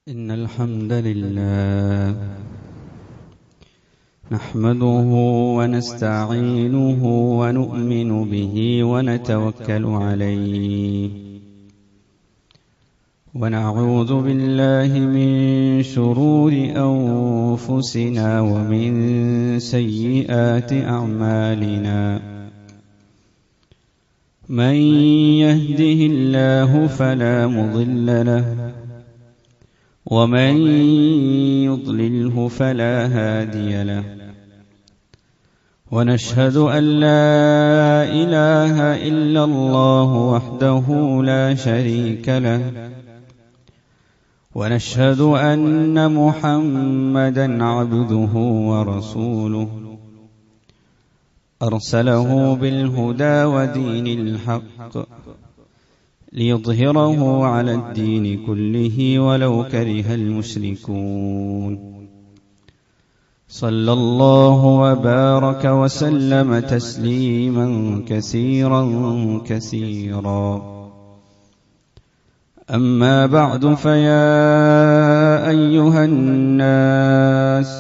إن الحمد لله نحمده ونستعينه ونؤمن به ونتوكل عليه ونعوذ بالله من شرور أنفسنا ومن سيئات أعمالنا من يهده الله فلا مضل له ومن يضلله فلا هادي له ونشهد أن لا إله إلا الله وحده لا شريك له ونشهد أن محمدا عبده ورسوله أرسله بالهدى ودين الحق ليظهره على الدين كله ولو كره المشركون صلى الله وبارك وسلم تسليما كثيرا كثيرا أما بعد فيا أيها الناس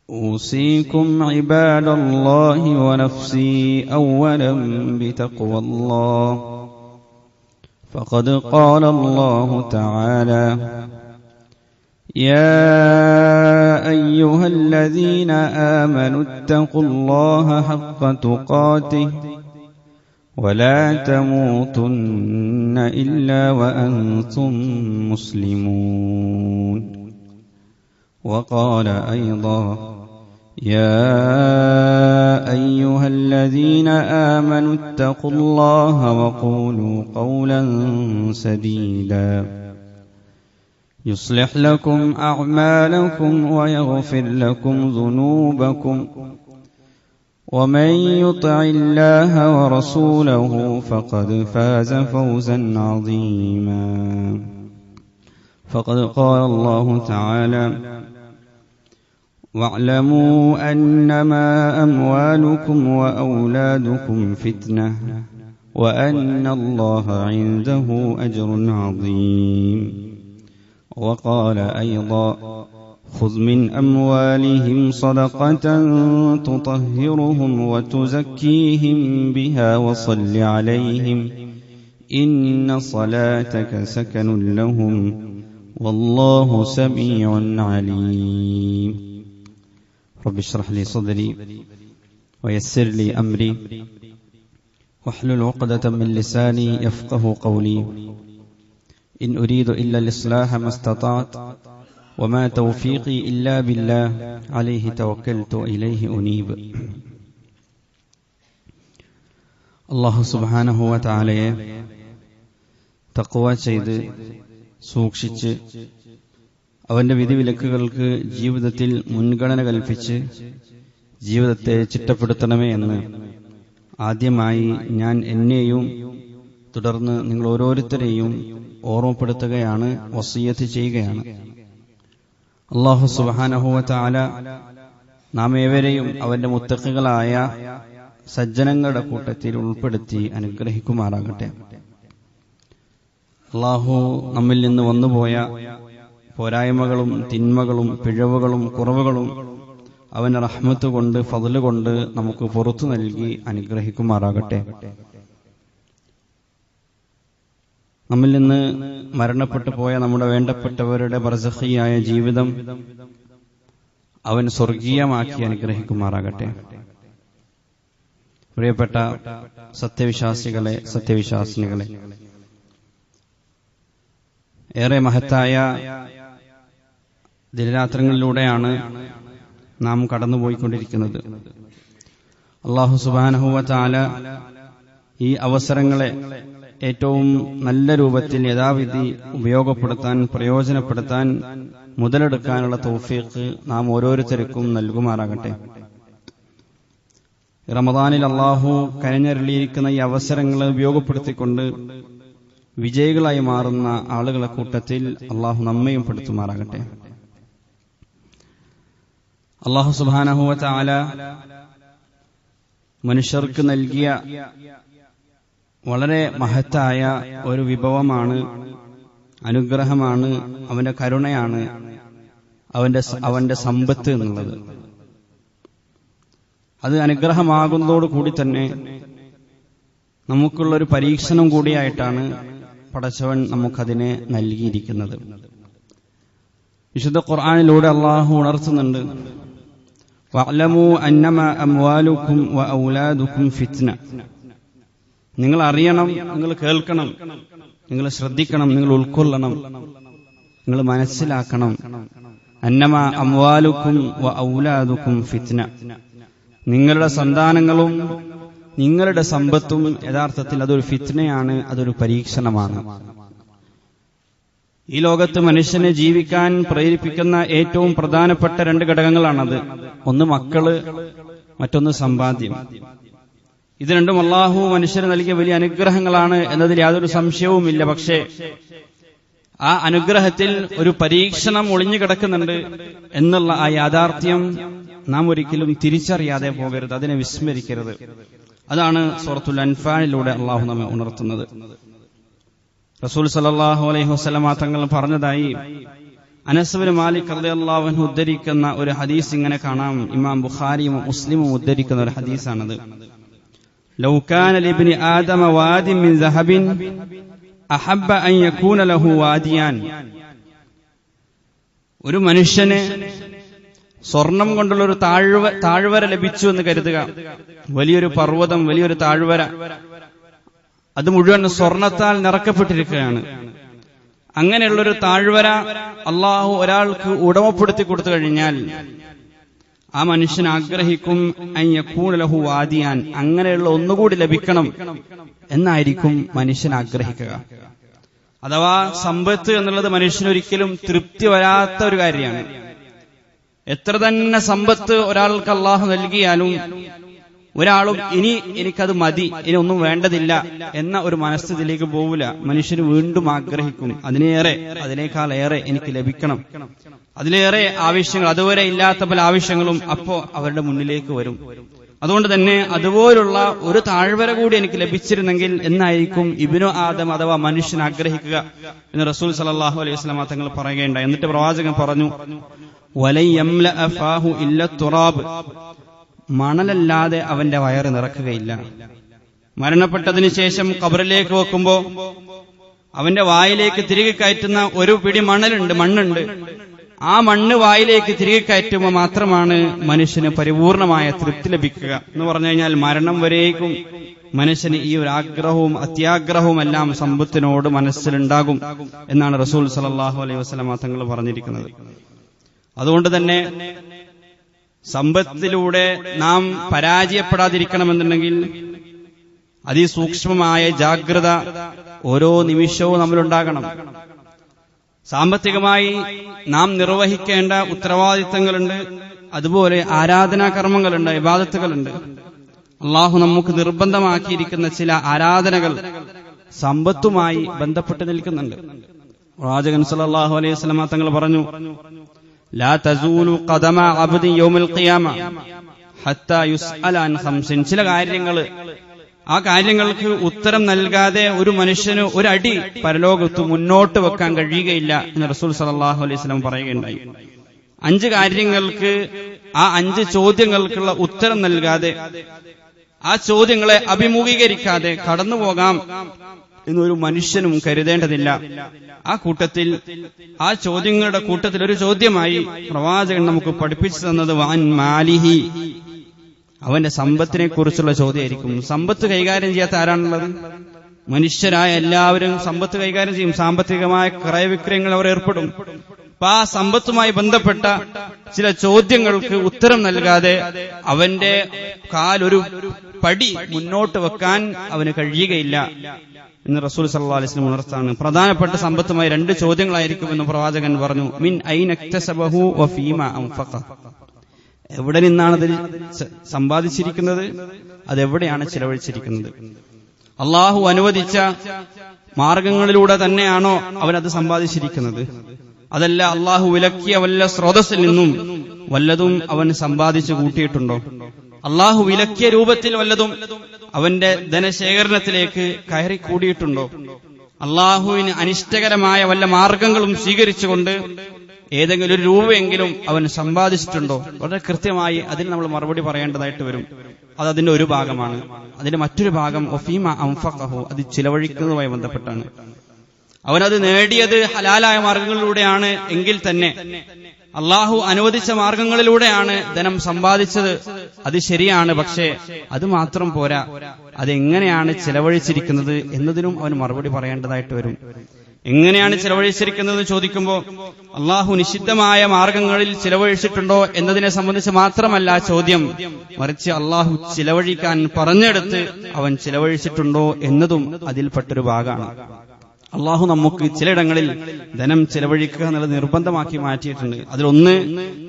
أوصيكم عباد الله ونفسي أولا بتقوى الله فقد قال الله تعالى يا أيها الذين آمنوا اتقوا الله حق تقاته ولا تموتن إلا وأنتم مسلمون وقال أيضا يا أيها الذين آمنوا اتقوا الله وقولوا قولا سديدا يصلح لكم أعمالكم ويغفر لكم ذنوبكم ومن يطع الله ورسوله فقد فاز فوزا عظيما فقد قال الله تعالى واعلموا أنما أموالكم وأولادكم فتنة وأن الله عنده أجر عظيم وقال أيضا خذ من أموالهم صدقة تطهرهم وتزكيهم بها وصل عليهم إن صلاتك سكن لهم والله سميع عليم رب اشرح لي صدري ويسر لي أمري واحلل عقدة من لساني يفقه قولي إن أريد إلا الإصلاح ما استطعت وما توفيقي إلا بالله عليه توكلت وإليه أنيب الله سبحانه وتعالى തഖ്വ ചെയ്ത് സൂക്ഷിച്ച് അവന്റെ വിധിവിലക്കുകൾക്ക് ജീവിതത്തിൽ മുൻഗണന കൽപ്പിച്ച് ജീവിതത്തെ ചിട്ടപ്പെടുത്തണമേ എന്ന് ആദ്യമായി ഞാൻ എന്നെയും തുടർന്ന് നിങ്ങൾ ഓരോരുത്തരെയും ഓർമ്മപ്പെടുത്തുകയാണ്, വസിയ്യത്ത് ചെയ്യുകയാണ്. അല്ലാഹു സുബ്ഹാനഹു വ തആല നാം ഏവരെയും അവന്റെ മുത്തഖികളായ സജ്ജനങ്ങളുടെ കൂട്ടത്തിൽ ഉൾപ്പെടുത്തി അനുഗ്രഹിക്കുമാറാകട്ടെ. അല്ലാഹു നമ്മിൽ നിന്ന് വന്നുപോയ പോരായ്മകളും തിന്മകളും പിഴവുകളും കുറവുകളും അവന്റെ റഹ്മത്ത് കൊണ്ട് ഫദ്ല് കൊണ്ട് നമുക്ക് പുറത്തു നൽകി അനുഗ്രഹിക്കുമാറാകട്ടെ. നമ്മിൽ നിന്ന് മരണപ്പെട്ടു പോയ നമ്മുടെ വേണ്ടപ്പെട്ടവരുടെ ബർസഖിയായ ജീവിതം അവൻ സ്വർഗീയമാക്കി അനുഗ്രഹിക്കുമാറാകട്ടെ. പ്രിയപ്പെട്ട സത്യവിശ്വാസികളെ, സത്യവിശ്വാസിനികളെ, ഏറെ മഹത്തായ ദിനരാത്രങ്ങളിലൂടെയാണ് നാം കടന്നുപോയിക്കൊണ്ടിരിക്കുന്നത്. അല്ലാഹു സുബ്ഹാനഹു വ തആല ഈ അവസരങ്ങളെ ഏറ്റവും നല്ല രൂപത്തിൽ യഥാവിധി ഉപയോഗപ്പെടുത്താൻ, പ്രയോജനപ്പെടുത്താൻ, മുതലെടുക്കാനുള്ള തൗഫീഖ് നാം ഓരോരുത്തർക്കും നൽകുമാറാകട്ടെ. റമദാനിൽ അല്ലാഹു കനിഞ്ഞരുളിയിരിക്കുന്ന ഈ അവസരങ്ങളെ ഉപയോഗപ്പെടുത്തിക്കൊണ്ട് വിജയികളായി മാറുന്ന ആളുകളെ കൂട്ടത്തിൽ അല്ലാഹു നമ്മയും പെടുത്തുമാറാകട്ടെ. അല്ലാഹു സുബ്ഹാനഹു വ തആല മനുഷ്യർക്ക് നൽകിയ വളരെ മഹത്തായ ഒരു വിഭവമാണ് അനുഗ്രഹമാണ്, അവന്റെ കരുണയാണ്, അവന്റെ സമ്പത്ത് എന്നുള്ളത്. അത് അനുഗ്രഹമാകുന്നതോടുകൂടി തന്നെ നമുക്കുള്ളൊരു പരീക്ഷണം കൂടിയായിട്ടാണ് പടച്ചവൻ നമുക്കതിനെ നൽകിയിരിക്കുന്നത്. വിശുദ്ധ ഖുർആനിലൂടെ അള്ളാഹു ഉണർത്തുന്നുണ്ട്, വഅലമു അന്നമാ അംവാലുക്കും വഔലാദുക്കും ഫിത്ന. നിങ്ങൾ അറിയണം, നിങ്ങൾ കേൾക്കണം, നിങ്ങൾ ശ്രദ്ധിക്കണം, നിങ്ങൾ ഉൾക്കൊള്ളണം, നിങ്ങൾ മനസ്സിലാക്കണം. അന്നമാ അംവാലുക്കും വഔലാദുക്കും ഫിത്ന. നിങ്ങളുടെ സന്താനങ്ങളും നിങ്ങളുടെ സമ്പത്തും യഥാർത്ഥത്തിൽ അതൊരു ഫിത്നയാണ്, അതൊരു പരീക്ഷണമാണ്. ഈ ലോകത്ത് മനുഷ്യനെ ജീവിക്കാൻ പ്രേരിപ്പിക്കുന്ന ഏറ്റവും പ്രധാനപ്പെട്ട രണ്ട് ഘടകങ്ങളാണത്. ഒന്ന് മക്കള്, മറ്റൊന്ന് സമ്പാദ്യം. ഇത് രണ്ടും അള്ളാഹു മനുഷ്യന് നൽകിയ വലിയ അനുഗ്രഹങ്ങളാണ് എന്നതിൽ യാതൊരു സംശയവുമില്ല. പക്ഷേ ആ അനുഗ്രഹത്തിൽ ഒരു പരീക്ഷണം ഒളിഞ്ഞു കിടക്കുന്നുണ്ട് എന്നുള്ള ആ യാഥാർത്ഥ്യം നാം ഒരിക്കലും തിരിച്ചറിയാതെ പോകരുത്, അതിനെ വിസ്മരിക്കരുത്. അതാണ് സൂറത്തുൽ അൻഫാലിലൂടെ അള്ളാഹു നമ്മെ ഉണർത്തുന്നത്. റസൂൽ സല്ലല്ലാഹു അലൈഹി വസല്ലമ തങ്ങൾ പറഞ്ഞതായി അനസ് ബിൻ മാലിക് റളിയല്ലാഹു അൻഹു ഉദ്ധരിക്കുന്ന ഒരു ഹദീസ് ഇങ്ങനെ കാണാം. ഇമാം ബുഖാരിയും മുസ്ലിമും ഉദ്ധരിക്കുന്ന ഒരു ഹദീസാണത്. ലൗ കാന ലിബ്നി ആദമ വാദിൻ മിൻ ദഹബിൻ അഹബ്ബ അൻ യകൂന ലഹു വാദിയാൻ. ഒരു മനുഷ്യന് സ്വർണം കൊണ്ടുള്ള ഒരു താഴ്വര ലഭിച്ചു എന്ന് കരുതുക. വലിയൊരു പർവ്വതം, വലിയൊരു താഴ്വര, അത് മുഴുവൻ സ്വർണത്താൽ നിറക്കപ്പെട്ടിരിക്കുകയാണ്. അങ്ങനെയുള്ളൊരു താഴ്വര അള്ളാഹു ഒരാൾക്ക് ഉടമപ്പെടുത്തി കൊടുത്തു കഴിഞ്ഞാൽ ആ മനുഷ്യൻ ആഗ്രഹിക്കും അൻ യകൂന ലഹു വാദിയാൻ, അങ്ങനെയുള്ള ഒന്നുകൂടി ലഭിക്കണം എന്നായിരിക്കും മനുഷ്യൻ ആഗ്രഹിക്കുക. അഥവാ സമ്പത്ത് എന്നുള്ളത് മനുഷ്യനൊരിക്കലും തൃപ്തി വരാത്ത ഒരു കാര്യമാണ്. എത്ര തന്നെ സമ്പത്ത് ഒരാൾക്ക് അള്ളാഹു നൽകിയാലും ഒരാളും ഇനി എനിക്കത് മതി, ഇനി ഒന്നും വേണ്ടതില്ല എന്ന ഒരു മനസ്ഥിതിയിലേക്ക് പോവില്ല. മനുഷ്യന് വീണ്ടും ആഗ്രഹിക്കും, അതിനേക്കാളേറെ എനിക്ക് ലഭിക്കണം, അതിലേറെ ആവശ്യങ്ങൾ, അതുവരെ ഇല്ലാത്ത പല ആവശ്യങ്ങളും അപ്പോ അവരുടെ മുന്നിലേക്ക് വരും. അതുകൊണ്ട് തന്നെ അതുപോലുള്ള ഒരു താഴ്വര കൂടി എനിക്ക് ലഭിച്ചിരുന്നെങ്കിൽ എന്നായിരിക്കും ഇബ്നു ആദം അഥവാ മനുഷ്യൻ ആഗ്രഹിക്കുക എന്ന് റസൂൽ സല്ലല്ലാഹു അലൈഹി വസല്ലം തങ്ങൾ പറയുകയുണ്ടായി. എന്നിട്ട് പ്രവാചകൻ പറഞ്ഞു, വലൻ യംലഅ ഫാഹു ഇല്ല തുറാബ്. മണലല്ലാതെ അവന്റെ വയറ് നിറക്കുകയില്ല. മരണപ്പെട്ടതിനു ശേഷം ഖബറിലേക്ക് വെക്കുമ്പോ അവന്റെ വായിലേക്ക് തിരികെ കയറ്റുന്ന ഒരു പിടി മണ്ണുണ്ട്. ആ മണ്ണ് വായിലേക്ക് തിരികെ കയറ്റുമ്പോൾ മാത്രമാണ് മനുഷ്യന് പരിപൂർണമായ തൃപ്തി ലഭിക്കുക. എന്ന് പറഞ്ഞു കഴിഞ്ഞാൽ മരണം വരേക്കും മനുഷ്യന് ഈ ഒരു ആഗ്രഹവും അത്യാഗ്രഹവും എല്ലാം സമ്പത്തിനോട് മനസ്സിലുണ്ടാകും എന്നാണ് റസൂൽ സല്ലല്ലാഹു അലൈഹി വസല്ലം തങ്ങൾ പറഞ്ഞിരിക്കുന്നത്. അതുകൊണ്ട് തന്നെ സമ്പത്തിലൂടെ നാം പരാജയപ്പെടാതിരിക്കണമെന്നുണ്ടെങ്കിൽ അതിസൂക്ഷ്മമായ ജാഗ്രത ഓരോ നിമിഷവും നമ്മളുണ്ടാകണം. സാമ്പത്തികമായി നാം നിർവഹിക്കേണ്ട ഉത്തരവാദിത്തങ്ങളുണ്ട്, അതുപോലെ ആരാധനാ കർമ്മങ്ങളുണ്ട്, ഇബാദത്തുകളുണ്ട്. അള്ളാഹു നമുക്ക് നിർബന്ധമാക്കിയിരിക്കുന്ന ചില ആരാധനകൾ സമ്പത്തുമായി ബന്ധപ്പെട്ട് നിൽക്കുന്നുണ്ട്. പ്രവാചകൻ സല്ലല്ലാഹു അലൈഹി വസല്ലം തങ്ങൾ പറഞ്ഞു, ലാ തസൂലു ഖദമ അബ്ദി യൗമൽ ഖിയാമ ഹത്താ യുസ്അല അൻ ഖംസിൻ. ചില കാര്യങ്ങൾ, ആ കാര്യങ്ങൾക്ക് ഉത്തരം നൽകാതെ ഒരു മനുഷ്യന് ഒരടി പരലോകത്ത് മുന്നോട്ട് വെക്കാൻ കഴിയുകയില്ല എന്ന് റസൂൽ സല്ലല്ലാഹു അലൈഹി വസല്ലം പറയുകയുണ്ടായി. 5 കാര്യങ്ങൾക്ക്, ആ 5 ചോദ്യങ്ങൾക്കുള്ള ഉത്തരം നൽകാതെ, ആ ചോദ്യങ്ങളെ അഭിമുഖീകരിക്കാതെ കടന്നുപോകാം എന്നൊരു മനുഷ്യനും കരുതേണ്ടതില്ല. ആ കൂട്ടത്തിൽ, ആ ചോദ്യങ്ങളുടെ കൂട്ടത്തിൽ ഒരു ചോദ്യമായി പ്രവാചകൻ നമുക്ക് പഠിപ്പിച്ചു തന്നത് വാൻ മാലിഹി, അവന്റെ സമ്പത്തിനെ കുറിച്ചുള്ള ചോദ്യമായിരിക്കും. സമ്പത്ത് കൈകാര്യം ചെയ്യാത്ത ആരാണുള്ളത്? മനുഷ്യരായ എല്ലാവരും സമ്പത്ത് കൈകാര്യം ചെയ്യും. സാമ്പത്തികമായ ക്രയവിക്രയങ്ങൾ അവർ ഏർപ്പെടും. അപ്പൊ ആ സമ്പത്തുമായി ബന്ധപ്പെട്ട ചില ചോദ്യങ്ങൾക്ക് ഉത്തരം നൽകാതെ അവന്റെ കാലൊരു പടി മുന്നോട്ട് വെക്കാൻ അവന് കഴിയുകയില്ല എന്ന് റസൂൽ സല്ലല്ലാഹു അലൈഹി വസല്ലം ഉണർത്താണ്. പ്രധാനപ്പെട്ട സമ്പത്തുമായി 2 ചോദ്യങ്ങളായിരിക്കുമെന്ന് പ്രവാചകൻ പറഞ്ഞു. മിൻ ഐന ഇക്തസബഹു വഫീമ അൻഫഖ. എവിടെ നിന്നാണ് അത് സമ്പാദിച്ചിരിക്കുന്നത്, അതെവിടെയാണ് ചിലവഴിച്ചിരിക്കുന്നത്? അള്ളാഹു അനുവദിച്ച മാർഗങ്ങളിലൂടെ തന്നെയാണോ അവനത് സമ്പാദിച്ചിരിക്കുന്നത്? അതല്ല അള്ളാഹു വിലക്കിയ വല്ല സ്രോതസ്സിൽ നിന്നും വല്ലതും അവൻ സമ്പാദിച്ചു കൂട്ടിയിട്ടുണ്ടോ? അള്ളാഹു വിലക്കിയ രൂപത്തിൽ വല്ലതും അവന്റെ ധനശേഖരണത്തിലേക്ക് കയറി കൂടിയിട്ടുണ്ടോ? അള്ളാഹുവിന് അനിഷ്ടകരമായ വല്ല മാർഗങ്ങളും സ്വീകരിച്ചുകൊണ്ട് ഏതെങ്കിലും ഒരു രൂപയെങ്കിലും അവൻ സമ്പാദിച്ചിട്ടുണ്ടോ? വളരെ കൃത്യമായി അതിന് നമ്മൾ മറുപടി പറയേണ്ടതായിട്ട് വരും. അത് അതിന്റെ ഒരു ഭാഗമാണ്. അതിന്റെ മറ്റൊരു ഭാഗം ഒഫീമ അംഫഖഹു, അത് ചിലവഴിക്കുന്നതുമായി ബന്ധപ്പെട്ടാണ്. അവനത് നേടിയത് ഹലാലായ മാർഗങ്ങളിലൂടെയാണ് എങ്കിൽ തന്നെ, അള്ളാഹു അനുവദിച്ച മാർഗങ്ങളിലൂടെയാണ് ധനം സമ്പാദിച്ചത്, അത് ശരിയാണ്. പക്ഷേ അത് മാത്രം പോരാ, അതെങ്ങനെയാണ് ചിലവഴിച്ചിരിക്കുന്നത് എന്നതിനും അവൻ മറുപടി പറയേണ്ടതായിട്ട് വരും. എങ്ങനെയാണ് ചിലവഴിച്ചിരിക്കുന്നത് ചോദിക്കുമ്പോൾ അള്ളാഹു നിഷിദ്ധമായ മാർഗങ്ങളിൽ ചിലവഴിച്ചിട്ടുണ്ടോ എന്നതിനെ സംബന്ധിച്ച് മാത്രമല്ല ചോദ്യം, മറിച്ച് അള്ളാഹു ചിലവഴിക്കാൻ പറഞ്ഞെടുത്ത് അവൻ ചിലവഴിച്ചിട്ടുണ്ടോ എന്നതും അതിൽപ്പെട്ടൊരു ഭാഗമാണ്. അള്ളാഹു നമുക്ക് ചിലയിടങ്ങളിൽ ധനം ചിലവഴിക്കുക എന്നുള്ളത് നിർബന്ധമാക്കി മാറ്റിയിട്ടുണ്ട്. അതിലൊന്ന്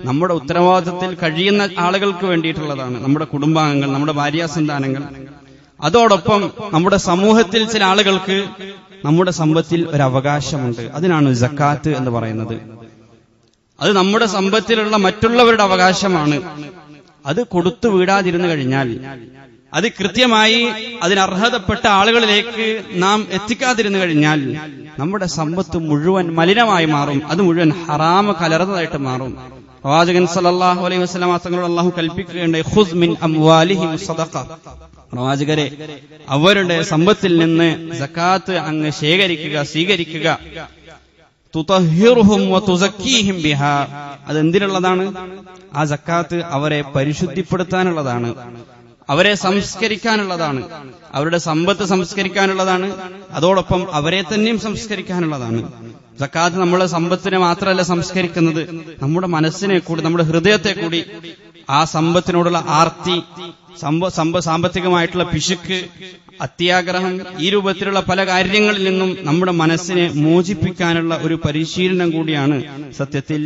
നമ്മുടെ ഉത്തരവാദിത്തത്തിൽ കഴിയുന്ന ആളുകൾക്ക് വേണ്ടിയിട്ടുള്ളതാണ്, നമ്മുടെ കുടുംബാംഗങ്ങൾ, നമ്മുടെ ഭാര്യാസന്താനങ്ങൾ. അതോടൊപ്പം നമ്മുടെ സമൂഹത്തിൽ ചില ആളുകൾക്ക് നമ്മുടെ സമ്പത്തിൽ ഒരു അവകാശമുണ്ട്. അതിനാണ് സക്കാത്ത് എന്ന് പറയുന്നത്. അത് നമ്മുടെ സമ്പത്തിലുള്ള മറ്റുള്ളവരുടെ അവകാശമാണ്. അത് കൊടുത്തു വീടാതിരുന്നു കഴിഞ്ഞാൽ, അത് കൃത്യമായി അതിനർഹതപ്പെട്ട ആളുകളിലേക്ക് നാം എത്തിക്കാതിരുന്നു കഴിഞ്ഞാൽ നമ്മുടെ സമ്പത്ത് മുഴുവൻ മലിനമായി മാറും. അത് മുഴുവൻ ഹറാമ് കലർന്നതായിട്ട് മാറും. പ്രവാചകൻ സല്ലല്ലാഹു അലൈഹി വസല്ലം തങ്ങളോട് അല്ലാഹു കൽപ്പിക്കുകയുണ്ടായി, ഖുസ് മിൻ അംവാലിഹിം സദഖ. പ്രവാചകരെ, അവരുടെ സമ്പത്തിൽ നിന്ന് സക്കാത്ത് അങ്ങ് സ്വീകരിക്കുക. തുതഹിറുഹും വതുസക്കീഹിം ബിഹാ. അതെന്തിനുള്ളതാണ്? ആ സക്കാത്ത് അവരെ പരിശുദ്ധിപ്പെടുത്താനുള്ളതാണ്, അവരെ സംസ്കരിക്കാനുള്ളതാണ്, അവരുടെ സമ്പത്ത് സംസ്കരിക്കാനുള്ളതാണ്, അതോടൊപ്പം അവരെ തന്നെയും സംസ്കരിക്കാനുള്ളതാണ്. സക്കാത്ത് നമ്മുടെ സമ്പത്തിനെ മാത്രമല്ല സംസ്കരിക്കുന്നത്, നമ്മുടെ മനസ്സിനെ കൂടി, നമ്മുടെ ഹൃദയത്തെ കൂടി, ആ സമ്പത്തിനോടുള്ള ആർത്തി, സാമ്പത്തികമായിട്ടുള്ള പിശുക്ക്, അത്യാഗ്രഹം, ഈ രൂപത്തിലുള്ള പല കാര്യങ്ങളിൽ നിന്നും നമ്മുടെ മനസ്സിനെ മോചിപ്പിക്കാനുള്ള ഒരു പരിശീലനം കൂടിയാണ് സത്യത്തിൽ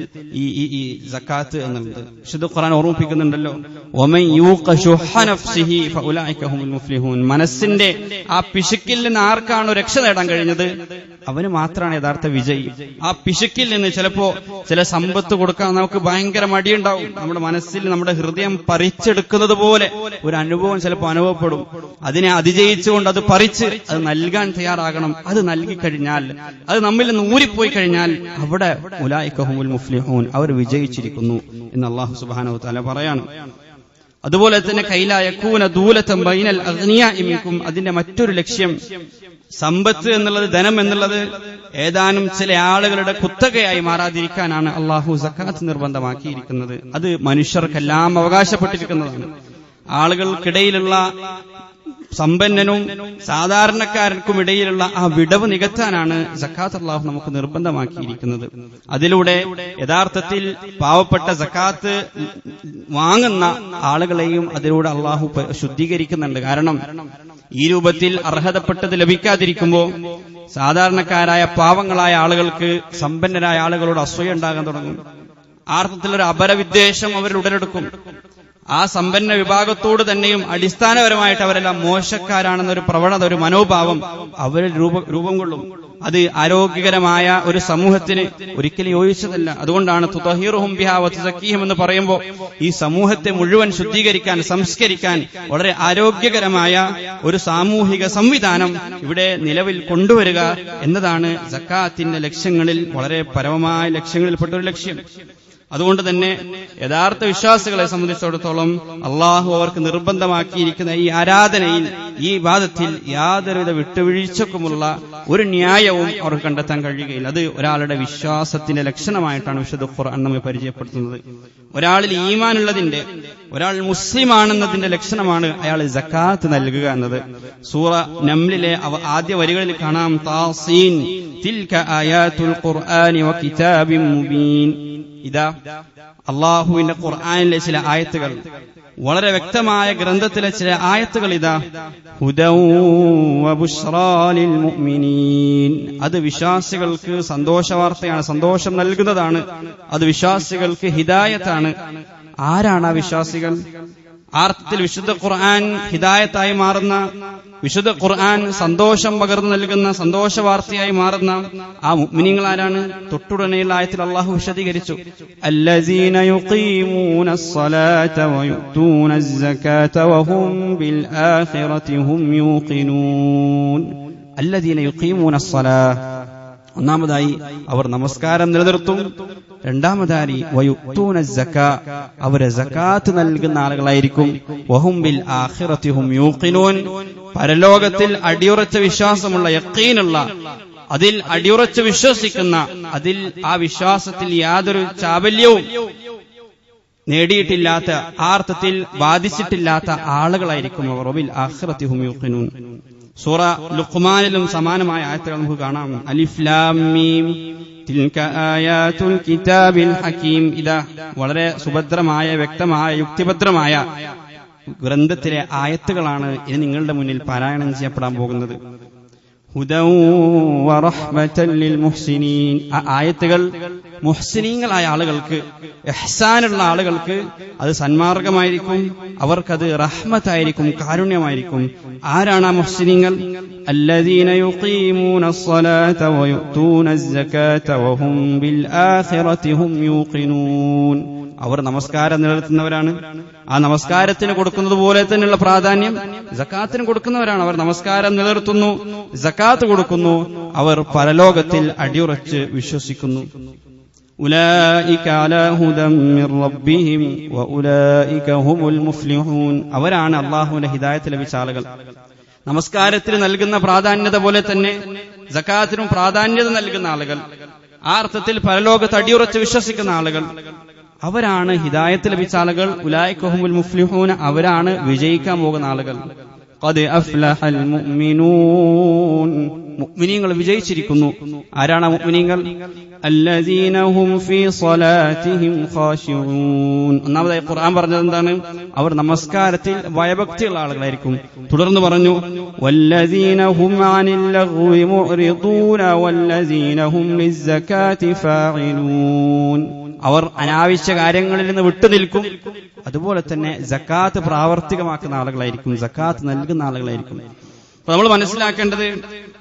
ഈ സക്കാത്ത് എന്നുള്ളത്. വിശുദ്ധ ഖുർആൻ ഓർമ്മിപ്പിക്കുന്നുണ്ടല്ലോ, വമൻ യൂഖ ശുഹ നഫ്സിഹി ഫഉലൈക ഹുമുൽ മുഫ്ലിഹൂൻ. മനസ്സിന്റെ ആ പിശുക്കിൽ നിന്ന് ആർക്കാണോ രക്ഷ നേടാൻ കഴിഞ്ഞത് അവന് മാത്രമാണ് യഥാർത്ഥ വിജയി. ആ പിശുക്കിൽ നിന്ന് ചില സമ്പത്ത് കൊടുക്കാൻ നമുക്ക് ഭയങ്കര മടിയുണ്ടാവും. നമ്മുടെ മനസ്സിൽ നമ്മുടെ ഹൃദയം പറിച്ചെടുക്കുന്നത് പോലെ ഒരു അനുഭവം ചിലപ്പോൾ അനുഭവപ്പെടും. അതിനെ അതിജയിച്ചുകൊണ്ട് അത് പറിച്ച് അത് നൽകാൻ തയ്യാറാകണം. അത് നൽകിക്കഴിഞ്ഞാൽ, അത് നമ്മിൽ നിന്ന് ഊരിപ്പോയി കഴിഞ്ഞാൽ അവിടെ ഉലൈക ഹുമുൽ മുഫ്ലിഹൂൻ, അവർ വിജയിച്ചിരിക്കുന്നു എന്ന് അല്ലാഹു സുബ്ഹാനഹു വ തആല പറയാണ്. അതുപോലെ തന്നെ കൈലാ യകൂന ദൂലതൻ ബൈനൽ അഗ്നിയാഇ മിൻകും. അതിന്റെ മറ്റൊരു ലക്ഷ്യം, സമ്പത്ത് എന്നുള്ളത്, ധനം എന്നുള്ളത് ഏതാനും ചില ആളുകളുടെ കുത്തകയായി മാറാതിരിക്കാനാണ് അള്ളാഹു സക്കാത്ത് നിർബന്ധമാക്കിയിരിക്കുന്നത്. അത് മനുഷ്യർക്കെല്ലാം അവകാശപ്പെട്ടിരിക്കുന്നതാണ്. ആളുകൾക്കിടയിലുള്ള, സമ്പന്നനും സാധാരണക്കാർക്കും ഇടയിലുള്ള ആ വിടവ് നികത്താനാണ് സക്കാത്ത് അള്ളാഹു നമുക്ക് നിർബന്ധമാക്കിയിരിക്കുന്നത്. അതിലൂടെ യഥാർത്ഥത്തിൽ പാവപ്പെട്ട സക്കാത്ത് വാങ്ങുന്ന ആളുകളെയും അതിലൂടെ അള്ളാഹു ശുദ്ധീകരിക്കുന്നുണ്ട്. കാരണം ഈ രൂപത്തിൽ അർഹതപ്പെട്ടത് ലഭിക്കാതിരിക്കുമ്പോൾ സാധാരണക്കാരായ പാവങ്ങളായ ആളുകൾക്ക് സമ്പന്നരായ ആളുകളോട് അസൂയ ഉണ്ടാകാൻ തുടങ്ങും. ആർത്ഥത്തിലൊരു അപരവിദ്വേഷം അവരിൽ ഉടലെടുക്കും. ആ സമ്പന്ന വിഭാഗത്തോട് തന്നെയും അടിസ്ഥാനപരമായിട്ട് അവരെല്ലാം മോശക്കാരാണെന്നൊരു പ്രവണത, ഒരു മനോഭാവം അവരിൽ രൂപം കൊള്ളും. അത് ആരോഗ്യകരമായ ഒരു സമൂഹത്തിന് ഒരിക്കലും യോജിച്ചതല്ല. അതുകൊണ്ടാണ് തുതഹിറുഹും ബിഹാ വതുസക്കീഹിം എന്ന് പറയുമ്പോൾ ഈ സമൂഹത്തെ മുഴുവൻ ശുദ്ധീകരിക്കാൻ, സംസ്കരിക്കാൻ വളരെ ആരോഗ്യകരമായ ഒരു സാമൂഹിക സംവിധാനം ഇവിടെ നിലവിൽ കൊണ്ടുവരിക എന്നതാണ് സക്കാത്തിന്റെ ലക്ഷ്യങ്ങളിൽ, വളരെ പരമമായ ലക്ഷ്യങ്ങളിൽപ്പെട്ട ഒരു ലക്ഷ്യം. അതുകൊണ്ട് തന്നെ യഥാർത്ഥ വിശ്വാസികളെ സംബന്ധിച്ചിടത്തോളം അള്ളാഹു അവർക്ക് നിർബന്ധമാക്കിയിരിക്കുന്ന ഈ ആരാധനയിൽ, ഈ ഇബാദത്തിൽ യാതൊരുവിധ വിട്ടുവീഴ്ചക്കുമുള്ള ഒരു ന്യായവും അവർക്ക് കണ്ടെത്താൻ കഴിയുകയില്ല. അത് ഒരാളുടെ വിശ്വാസത്തിന്റെ ലക്ഷണമായിട്ടാണ് വിശുദ്ധ ഖുർആൻ നമ്മെ പരിചയപ്പെടുത്തുന്നത്. ഒരാളിൽ ഈമാനുള്ളതിന്റെ, ഒരാൾ മുസ്ലിമാണെന്നതിന്റെ ലക്ഷണമാണ് അയാൾ സക്കാത്ത് നൽകുക എന്നത്. സൂറ നംലിലെ ആദ്യ വരികളിൽ കാണാം, താസീൻ തിൽക ആയാതുൽ ഖുർആനി വകിതാബിൻ മുബീൻ. ഇതാ അള്ളാഹുവിന്റെ ഖുർആനിലെ ചില ആയത്തുകൾ, വളരെ വ്യക്തമായ ഗ്രന്ഥത്തിലെ ചില ആയത്തുകൾ. ഇതാ ഹുദൗ വബുശ്റാ ലിൽ മുഅ്മിനീൻ. അത് വിശ്വാസികൾക്ക് സന്തോഷവാർത്തയാണ്, സന്തോഷം നൽകുന്നതാണ്. അത് വിശ്വാസികൾക്ക് ഹിദായത്താണ്. ആരാണ് ആ വിശ്വാസികൾ? ആർത്ഥത്തിൽ വിശുദ്ധ ഖുർആൻ ഹിദായത്തായി മാറുന്ന, വിശുദ്ധ ഖുർആൻ സന്തോഷം പകർന്നു നൽകുന്ന, സന്തോഷവാർത്തയായി മാറുന്ന ആ മുഅ്മിനീങ്ങൾ ആരാണ്? തൊട്ടുടനെയുള്ള ആയത്തിൽ അല്ലാഹു വിശദീകരിച്ചു, അല്ലസീന യുഖീമൂനസ് സ്വലാത വയുതൂനസ് സകാത വഹും ബിൽ ആഖിറതി ഹും യൂഖിനൂൻ. അല്ലദീന യുഖീമൂനസ്സലാഹ്, ഒന്നാമതായി അവർ നമസ്കാരം നിലനിർത്തും. രണ്ടാമതായി വയുത്തൂന സക്കാ, അവർ സകാത്ത് നൽകുന്ന ആളുകളായിരിക്കും. വഹും ബിൽ ആഖിറതി ഹും യൂഖിനൂൻ, പരലോകത്തിൽ അടിയുറച്ച വിശ്വാസമുള്ള യഖീനുള്ള, അതിൽ അടിയുറച്ച് വിശ്വസിക്കുന്ന, അതിൽ ആ വിശ്വാസത്തിൽ യാതൊരു ചാബല്യവും നേടിയിട്ടില്ലാത്ത, ആ അർത്ഥത്തിൽ ബാധിച്ചിട്ടില്ലാത്ത ആളുകളായിരിക്കും അവർ. വബിൽ ആഖിറതി ഹും യൂഖിനൂൻ. സൂറ ലുഖ്മാനിലും സമാനമായ ആയത്തുകൾ നമുക്ക് കാണാം. അലിഫ് ലാം മീം തിൽക ആയാതുൽ കിതാബിൽ ഹകീം. ഇതാ വളരെ സുഭദ്രമായ, വ്യക്തമായ, യുക്തിഭദ്രമായ ഗ്രന്ഥത്തിലെ ആയത്തുകളാണ് ഇനി നിങ്ങളുടെ മുന്നിൽ പാരായണം ചെയ്യപ്പെടാൻ പോകുന്നത്. ഹുദൻ വറഹ്മതൻ ലിൽ മുഹ്സിനീൻ. ആ ആയത്തുകൾ മുഹ്സിനീങ്ങളായ ആളുകൾക്ക്, ഇഹ്സാനുള്ള ആളുകൾക്ക് അത് സന്മാർഗമായിരിക്കും, അവർക്കത് റഹ്മത്തായിരിക്കും, കാരുണ്യമായിരിക്കും. ആരാണ് ആ മുഹ്സിനീങ്ങൾ? അല്ലദീന യുഖീമൂനസ്സലാത വയുത്തൂനസ്സകാത വഹും ബിൽ ആഖിറതി ഹും യൂഖിനൂൻ. അവർ നമസ്കാരം നിലനിർത്തുന്നവരാണ്. ആ നമസ്കാരത്തിന് കൊടുക്കുന്നത് പോലെ തന്നെയുള്ള പ്രാധാന്യം സകാത്തിന് കൊടുക്കുന്നവരാണ്. അവർ നമസ്കാരം നിലനിർത്തുന്നു, സകാത്ത് കൊടുക്കുന്നു, അവർ പരലോകത്തിൽ അടിയുറച്ച് വിശ്വസിക്കുന്നു. ഉലൈക അലാ ഹുദൻ മിർ റബ്ബിഹിം വഉലൈക ഹുമുൽ മുഫ്ലിഹൂൻ. അവരാണ് അല്ലാഹുവിന്റെ ഹിദായത്ത് ലഭിച്ച ആളുകൾ. നമസ്കാരത്തിന് നൽകുന്ന പ്രാധാന്യത പോലെ തന്നെ സകാത്തിനും പ്രാധാന്യത നൽകുന്ന ആളുകൾ, ആ അർത്ഥത്തിൽ പരലോകത്ത് അടിയുറച്ച് വിശ്വസിക്കുന്ന ആളുകൾ, അവരാണ് ഹിദായത്ത് ലഭിച്ച ആളുകൾ. ഉലൈക ഹുമുൽ മുഫ്ലിഹൂൻ, അവരാണ് വിജയിക്കാൻ പോകുന്ന ആളുകൾ. ഖദ് അഫ്ലഹൽ മുഅ്മിനൂൻ, മുഅ്മിനീങ്ങൾ വിജയിച്ചിരിക്കുന്നു. ആരാണ് മുഅ്മിനീങ്ങൾ? അല്ലദീന ഹും ഫീ സ്വലാത്തിഹിം ഖാശിഊൻ. ഒന്നാമതായി ഖുർആൻ പറഞ്ഞത് എന്താണ്? അവർ നമസ്കാരത്തിൽ ഭയഭക്തിയുള്ള ആളുകളായിരിക്കും. തുടർന്ന് പറഞ്ഞു വല്ലദീന ഹും അനിൽ ലഗ്വി മുഅ്രിദൂന വല്ലദീന ഹും ലിസ്സകാത്തി ഫാഇലൂൻ. അവർ അനാവശ്യ കാര്യങ്ങളിൽ നിന്ന് വിട്ടുനിൽക്കും. അതുപോലെ തന്നെ സകാത്ത് പ്രാവർത്തികമാക്കുന്ന ആളുകളായിരിക്കും, സകാത്ത് നൽകുന്ന ആളുകളായിരിക്കും. അപ്പൊ നമ്മൾ മനസ്സിലാക്കേണ്ടത്,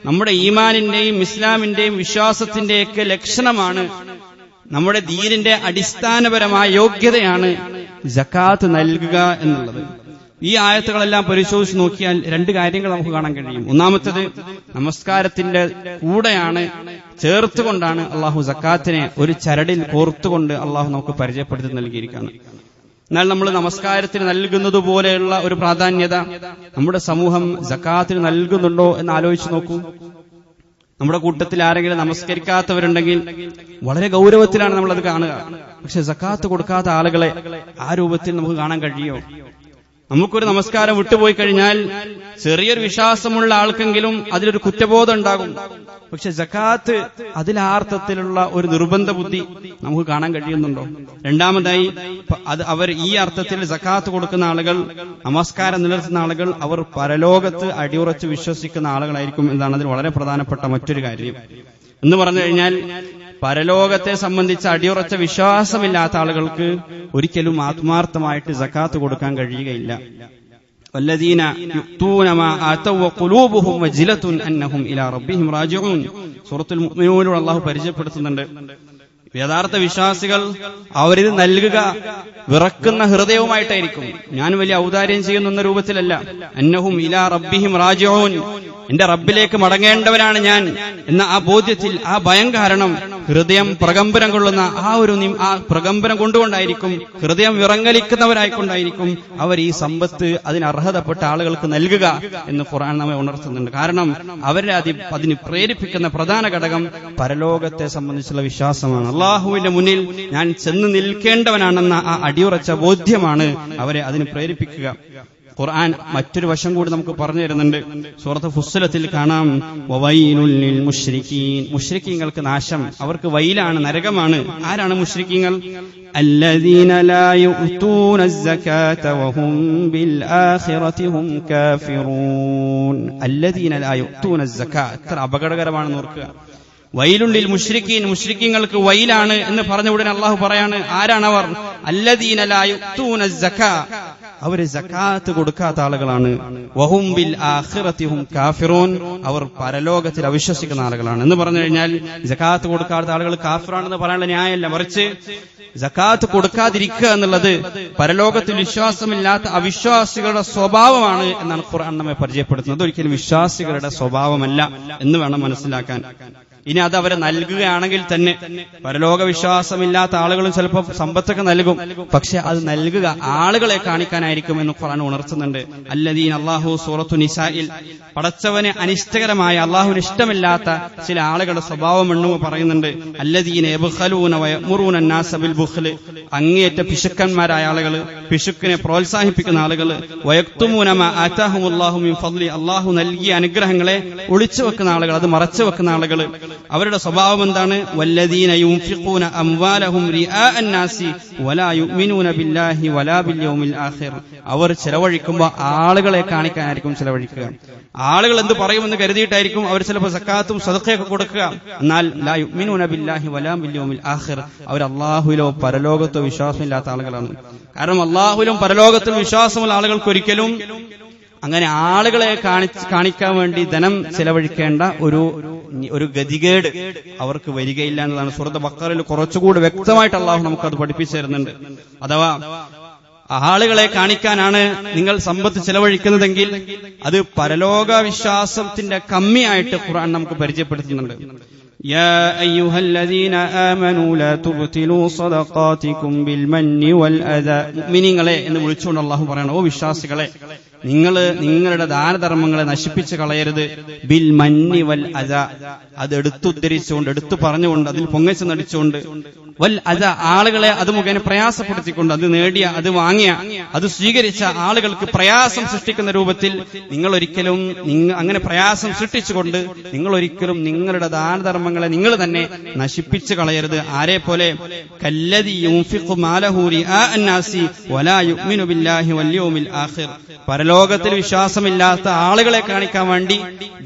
നമ്മുടെ ഈമാനിന്റെയും ഇസ്ലാമിന്റെയും വിശ്വാസത്തിന്റെയൊക്കെ ലക്ഷണമാണ്, നമ്മുടെ ദീനിന്റെ അടിസ്ഥാനപരമായ യോഗ്യതയാണ് സകാത്ത് നൽകുക എന്നുള്ളത്. ഈ ആയത്തുകളെല്ലാം പരിശോധിച്ച് നോക്കിയാൽ രണ്ട് കാര്യങ്ങൾ നമുക്ക് കാണാൻ കഴിയും. ഒന്നാമത്തേത്, നമസ്കാരത്തിന്റെ കൂടെയാണ്, ചേർത്തുകൊണ്ടാണ് അള്ളാഹു സക്കാത്തിനെ ഒരു ചരടിൽ കോർത്തുകൊണ്ട് അള്ളാഹു നമുക്ക് പരിചയപ്പെടുത്തി നൽകിയിരിക്കുകയാണ്. എന്നാൽ നമ്മൾ നമസ്കാരത്തിന് നൽകുന്നത് പോലെയുള്ള ഒരു പ്രാധാന്യത നമ്മുടെ സമൂഹം സക്കാത്തിന് നൽകുന്നുണ്ടോ എന്ന് ആലോചിച്ച് നോക്കൂ. നമ്മുടെ കൂട്ടത്തിൽ ആരെങ്കിലും നമസ്കരിക്കാത്തവരുണ്ടെങ്കിൽ വളരെ ഗൗരവത്തിലാണ് നമ്മളത് കാണുക. പക്ഷെ സക്കാത്ത് കൊടുക്കാത്ത ആളുകളെ ആ രൂപത്തിൽ നമുക്ക് കാണാൻ കഴിയോ? നമുക്കൊരു നമസ്കാരം വിട്ടുപോയി കഴിഞ്ഞാൽ ചെറിയൊരു വിശ്വാസമുള്ള ആൾക്കെങ്കിലും അതിലൊരു കുറ്റബോധം ഉണ്ടാകും. പക്ഷെ സക്കാത്ത് അതിലാർത്ഥത്തിലുള്ള ഒരു നിർബന്ധ ബുദ്ധി നമുക്ക് കാണാൻ കഴിയുന്നുണ്ടോ? രണ്ടാമതായി, അവർ ഈ അർത്ഥത്തിൽ സക്കാത്ത് കൊടുക്കുന്ന ആളുകൾ, നമസ്കാരം നിലനിർത്തുന്ന ആളുകൾ, അവർ പരലോകത്ത് അടിയുറച്ച് വിശ്വസിക്കുന്ന ആളുകളായിരിക്കും എന്നതാണ് അതിൽ വളരെ പ്രധാനപ്പെട്ട മറ്റൊരു കാര്യം. എന്ന് പറഞ്ഞു കഴിഞ്ഞാൽ, പരലോകത്തെ സംബന്ധിച്ച് അടിയുറച്ച വിശ്വാസമില്ലാത്ത ആളുകൾക്ക് ഒരിക്കലും ആത്മാർത്ഥമായിട്ട് സക്കാത്ത് കൊടുക്കാൻ കഴിയുകയില്ല. വല്ലദീന യുഅ്തൂന മാ ആതൗ വഖുലൂബുഹും വജിലത്തുൻ അന്നഹും ഇലാ റബ്ബിഹിം റാജിഊൻ. സൂറത്തുൽ മുഅ്മിനൂനിൽ അല്ലാഹു പരിചയപ്പെടുത്തുന്നുണ്ട്, യഥാർത്ഥ വിശ്വാസികൾ അവരിത് നൽകുക വിറക്കുന്ന ഹൃദയവുമായിട്ടായിരിക്കും. ഞാൻ വലിയ ഔദാര്യം ചെയ്യുന്ന രൂപത്തിലല്ല. അന്നഹും ഇലാ റബ്ബിഹിം റാജിഊൻ, എന്റെ റബ്ബിലേക്ക് മടങ്ങേണ്ടവരാണ് ഞാൻ എന്ന ആ ബോധ്യത്തിൽ, ആ ഭയം കാരണം ഹൃദയം പ്രകമ്പനം കൊള്ളുന്ന ആ പ്രകമ്പനം കൊണ്ടുകൊണ്ടായിരിക്കും, ഹൃദയം വിറങ്ങലിക്കുന്നവരായിക്കൊണ്ടായിരിക്കും അവർ ഈ സമ്പത്ത് അതിനർഹതപ്പെട്ട ആളുകൾക്ക് നൽകുക എന്ന് ഖുർആൻ നമ്മെ ഉണർത്തുന്നുണ്ട്. കാരണം അവരെ അതിന് പ്രേരിപ്പിക്കുന്ന പ്രധാന ഘടകം പരലോകത്തെ സംബന്ധിച്ചുള്ള വിശ്വാസമാണ്. അള്ളാഹുവിന്റെ മുന്നിൽ ഞാൻ ചെന്ന് നിൽക്കേണ്ടവനാണെന്ന ആ അടിയുറച്ച ബോധ്യമാണ് അവരെ അതിന് പ്രേരിപ്പിക്കുക. ഖുർആൻ മറ്റൊരു വശം കൂടി നമുക്ക് പറഞ്ഞു തരുന്നുണ്ട്. സൂറത്ത് ഫുസ്സിലത്തിൽ കാണാം, വവൈലുൽ ലിൽ മുശ്രിക്കീൻ, മുശ്രിക്കീങ്ങൾക്ക് നാശം, അവർക്ക് വൈലാണ്, നരകമാണ്. ആരാണ് മുശ്രിക്കീങ്ങൾ? അല്ലദീന ലാ യുഅ്തൂന അസ്സകാത വഹും ബിൽ ആഖിറതി ഹും കാഫിറൂൻ. അല്ലദീന ലാ യുഅ്തൂന അസ്സകാത, എത്ര അപകടകരമാണെന്ന് ഓർക്കുക. വൈലുള്ളിൽ മുശ്രിക്കീൻ, മുശ്രിക്കീങ്ങൾക്ക് വൈലാണ് എന്ന് പറഞ്ഞ ഉടനെ അള്ളാഹു പറയാണ്, ആരാണവർ? അല്ലദീന ലാ യുഅ്തൂന അസ്സകാ, അവർ സകാത്ത് കൊടുക്കാത്ത ആളുകളാണ്. വഹും ബിൽ ആഖിറതി ഹും കാഫിറൂൻ, അവർ പരലോകത്തിൽ അവിശ്വസിക്കുന്ന ആളുകളാണ്. എന്ന് പറഞ്ഞു കഴിഞ്ഞാൽ സകാത്ത് കൊടുക്കാത്ത ആളുകൾ കാഫിറാണെന്ന് പറയാനുള്ള ന്യായമല്ല, മറിച്ച് സകാത്ത് കൊടുക്കാതിരിക്കുക എന്നുള്ളത് പരലോകത്തിൽ വിശ്വാസമില്ലാത്ത അവിശ്വാസികളുടെ സ്വഭാവമാണ് എന്നാണ് ഖുർആൻ നമ്മെ പരിചയപ്പെടുത്തുന്നത്. ഒരിക്കലും വിശ്വാസികളുടെ സ്വഭാവമല്ല എന്ന് വേണം മനസ്സിലാക്കാൻ. ഇനി അത് അവരെ നൽകുകയാണെങ്കിൽ തന്നെ, പരലോക വിശ്വാസമില്ലാത്ത ആളുകളും ചിലപ്പോൾ സമ്പത്തൊക്കെ നൽകും, പക്ഷെ അത് നൽകുക ആളുകളെ കാണിക്കാനായിരിക്കും എന്ന് ഖുർആൻ ഉണർത്തുന്നുണ്ട്. അല്ലദീന, അല്ലാഹു സൂറത്തു നിസായിൽ പടച്ചവന് അനിഷ്ടകരമായ, അല്ലാഹുവിന് ഇഷ്ടമില്ലാത്ത ചില ആളുകളുടെ സ്വഭാവം എണ്ണു പറയുന്നുണ്ട്. അല്ലദീന യബ്ഖലൂന വയഅ്മുറൂന അന്നാസ ബിൽ ബുഖ്ൽ, അങ്ങേയറ്റ പിശുക്കന്മാരായ ആളുകൾ, പിശുക്കിനെ പ്രോത്സാഹിപ്പിക്കുന്ന ആളുകൾ. വയക്തുമൂന മാ ആതാഹുമുല്ലാഹു മിൻ ഫദ്ലി, അല്ലാഹു നൽകിയ അനുഗ്രഹങ്ങളെ ഒളിച്ചു വെക്കുന്ന ആളുകൾ, അത് മറച്ചു വെക്കുന്ന ആളുകൾ. അവരുടെ സ്വഭാവം എന്താണ്? വല്ലദീന യുൻഫിഖൂന അംവാലഹും റിആ അന്നാസി വലാ യുഅ്മിനൂന ബില്ലാഹി വലാ ബിൽ യൗമിൽ ആഖിർ, അവർ ചെലവഴിക്കുമ്പോൾ ആളുകളെ കാണിക്കാനായിരിക്കും ചെലവഴിക്കുക. ആളുകൾ എന്ത് പറയുമെന്ന് കരുതിയിട്ടായിരിക്കും അവർ ചിലപ്പോൾ സക്കാത്തും സദഖയൊക്കെ കൊടുക്കുക. എന്നാൽ ലാ യുഅ്മിനൂന ബില്ലാഹി വലാ ബിൽ യൗമിൽ ആഖിർ, അവർ അല്ലാഹുവിലോ പരലോകത്തോ വിശ്വാസമില്ലാത്ത ആളുകളാണ്. കാരണം അല്ലാഹുവിലും പരലോകത്തിലും വിശ്വാസമുള്ള ആളുകൾക്ക് ഒരിക്കലും അങ്ങനെ ആളുകളെ കാണിക്കാൻ വേണ്ടി ധനം ചെലവഴിക്കേണ്ട ഒരു ഗതികേട് അവർക്ക് വരികയില്ല എന്നതാണ് സൂറത്ത് ബഖറയിൽ കുറച്ചുകൂടി വ്യക്തമായിട്ട് അല്ലാഹു നമുക്കത് പഠിപ്പിച്ചു തരുന്നുണ്ട്. അഥവാ ആളുകളെ കാണിക്കാനാണ് നിങ്ങൾ സമ്പത്ത് ചെലവഴിക്കുന്നതെങ്കിൽ അത് പരലോക വിശ്വാസത്തിന്റെ കമ്മിയായിട്ട് ഖുർആൻ നമുക്ക് പരിചയപ്പെടുത്തുന്നുണ്ട്. യാ അയ്യുഹല്ലദീന ആമനൂ ലാ തുബ്തിലൂ സദഖാതികും ബിൽ മന്നി വൽ അദാ, മുഅ്മിനീങ്ങളെ എന്ന് വിളിച്ചുകൊണ്ട് അല്ലാഹു പറയണം, ഓ വിശ്വാസികളെ, നിങ്ങൾ നിങ്ങളുടെ ദാനധർമ്മങ്ങളെ നശിപ്പിച്ചു കളയരുത്. ബിൽ മന്നി വൽ അദാ, അത് എടുത്തുദ്ധരിച്ചുകൊണ്ട്, എടുത്തു പറഞ്ഞുകൊണ്ട്, അതിൽ പൊങ്ങച്ചു നടിച്ചുകൊണ്ട്, വൽ അദാ, ആളുകളെ അത് മുഖേന പ്രയാസപ്പെടുത്തിക്കൊണ്ട്, അത് നേടിയ, അത് വാങ്ങിയ, അത് സ്വീകരിച്ച ആളുകൾക്ക് പ്രയാസം സൃഷ്ടിക്കുന്ന രൂപത്തിൽ നിങ്ങൾ ഒരിക്കലും അങ്ങനെ പ്രയാസം സൃഷ്ടിച്ചുകൊണ്ട് നിങ്ങൾ ഒരിക്കലും നിങ്ങളുടെ ദാനധർമ്മങ്ങളെ നിങ്ങൾ തന്നെ നശിപ്പിച്ചു കളയരുത്. ആരെ പോലെ? കല്ലദി യുൻഫിഖു മാലഹു റിആ അന്നാസി വലാ യുഅ്മിനു ബില്ലാഹി വൽ യൗമിൽ ആഖിർ, പരലോകത്തിൽ വിശ്വാസമില്ലാത്ത ആളുകളെ കാണിക്കാൻ വേണ്ടി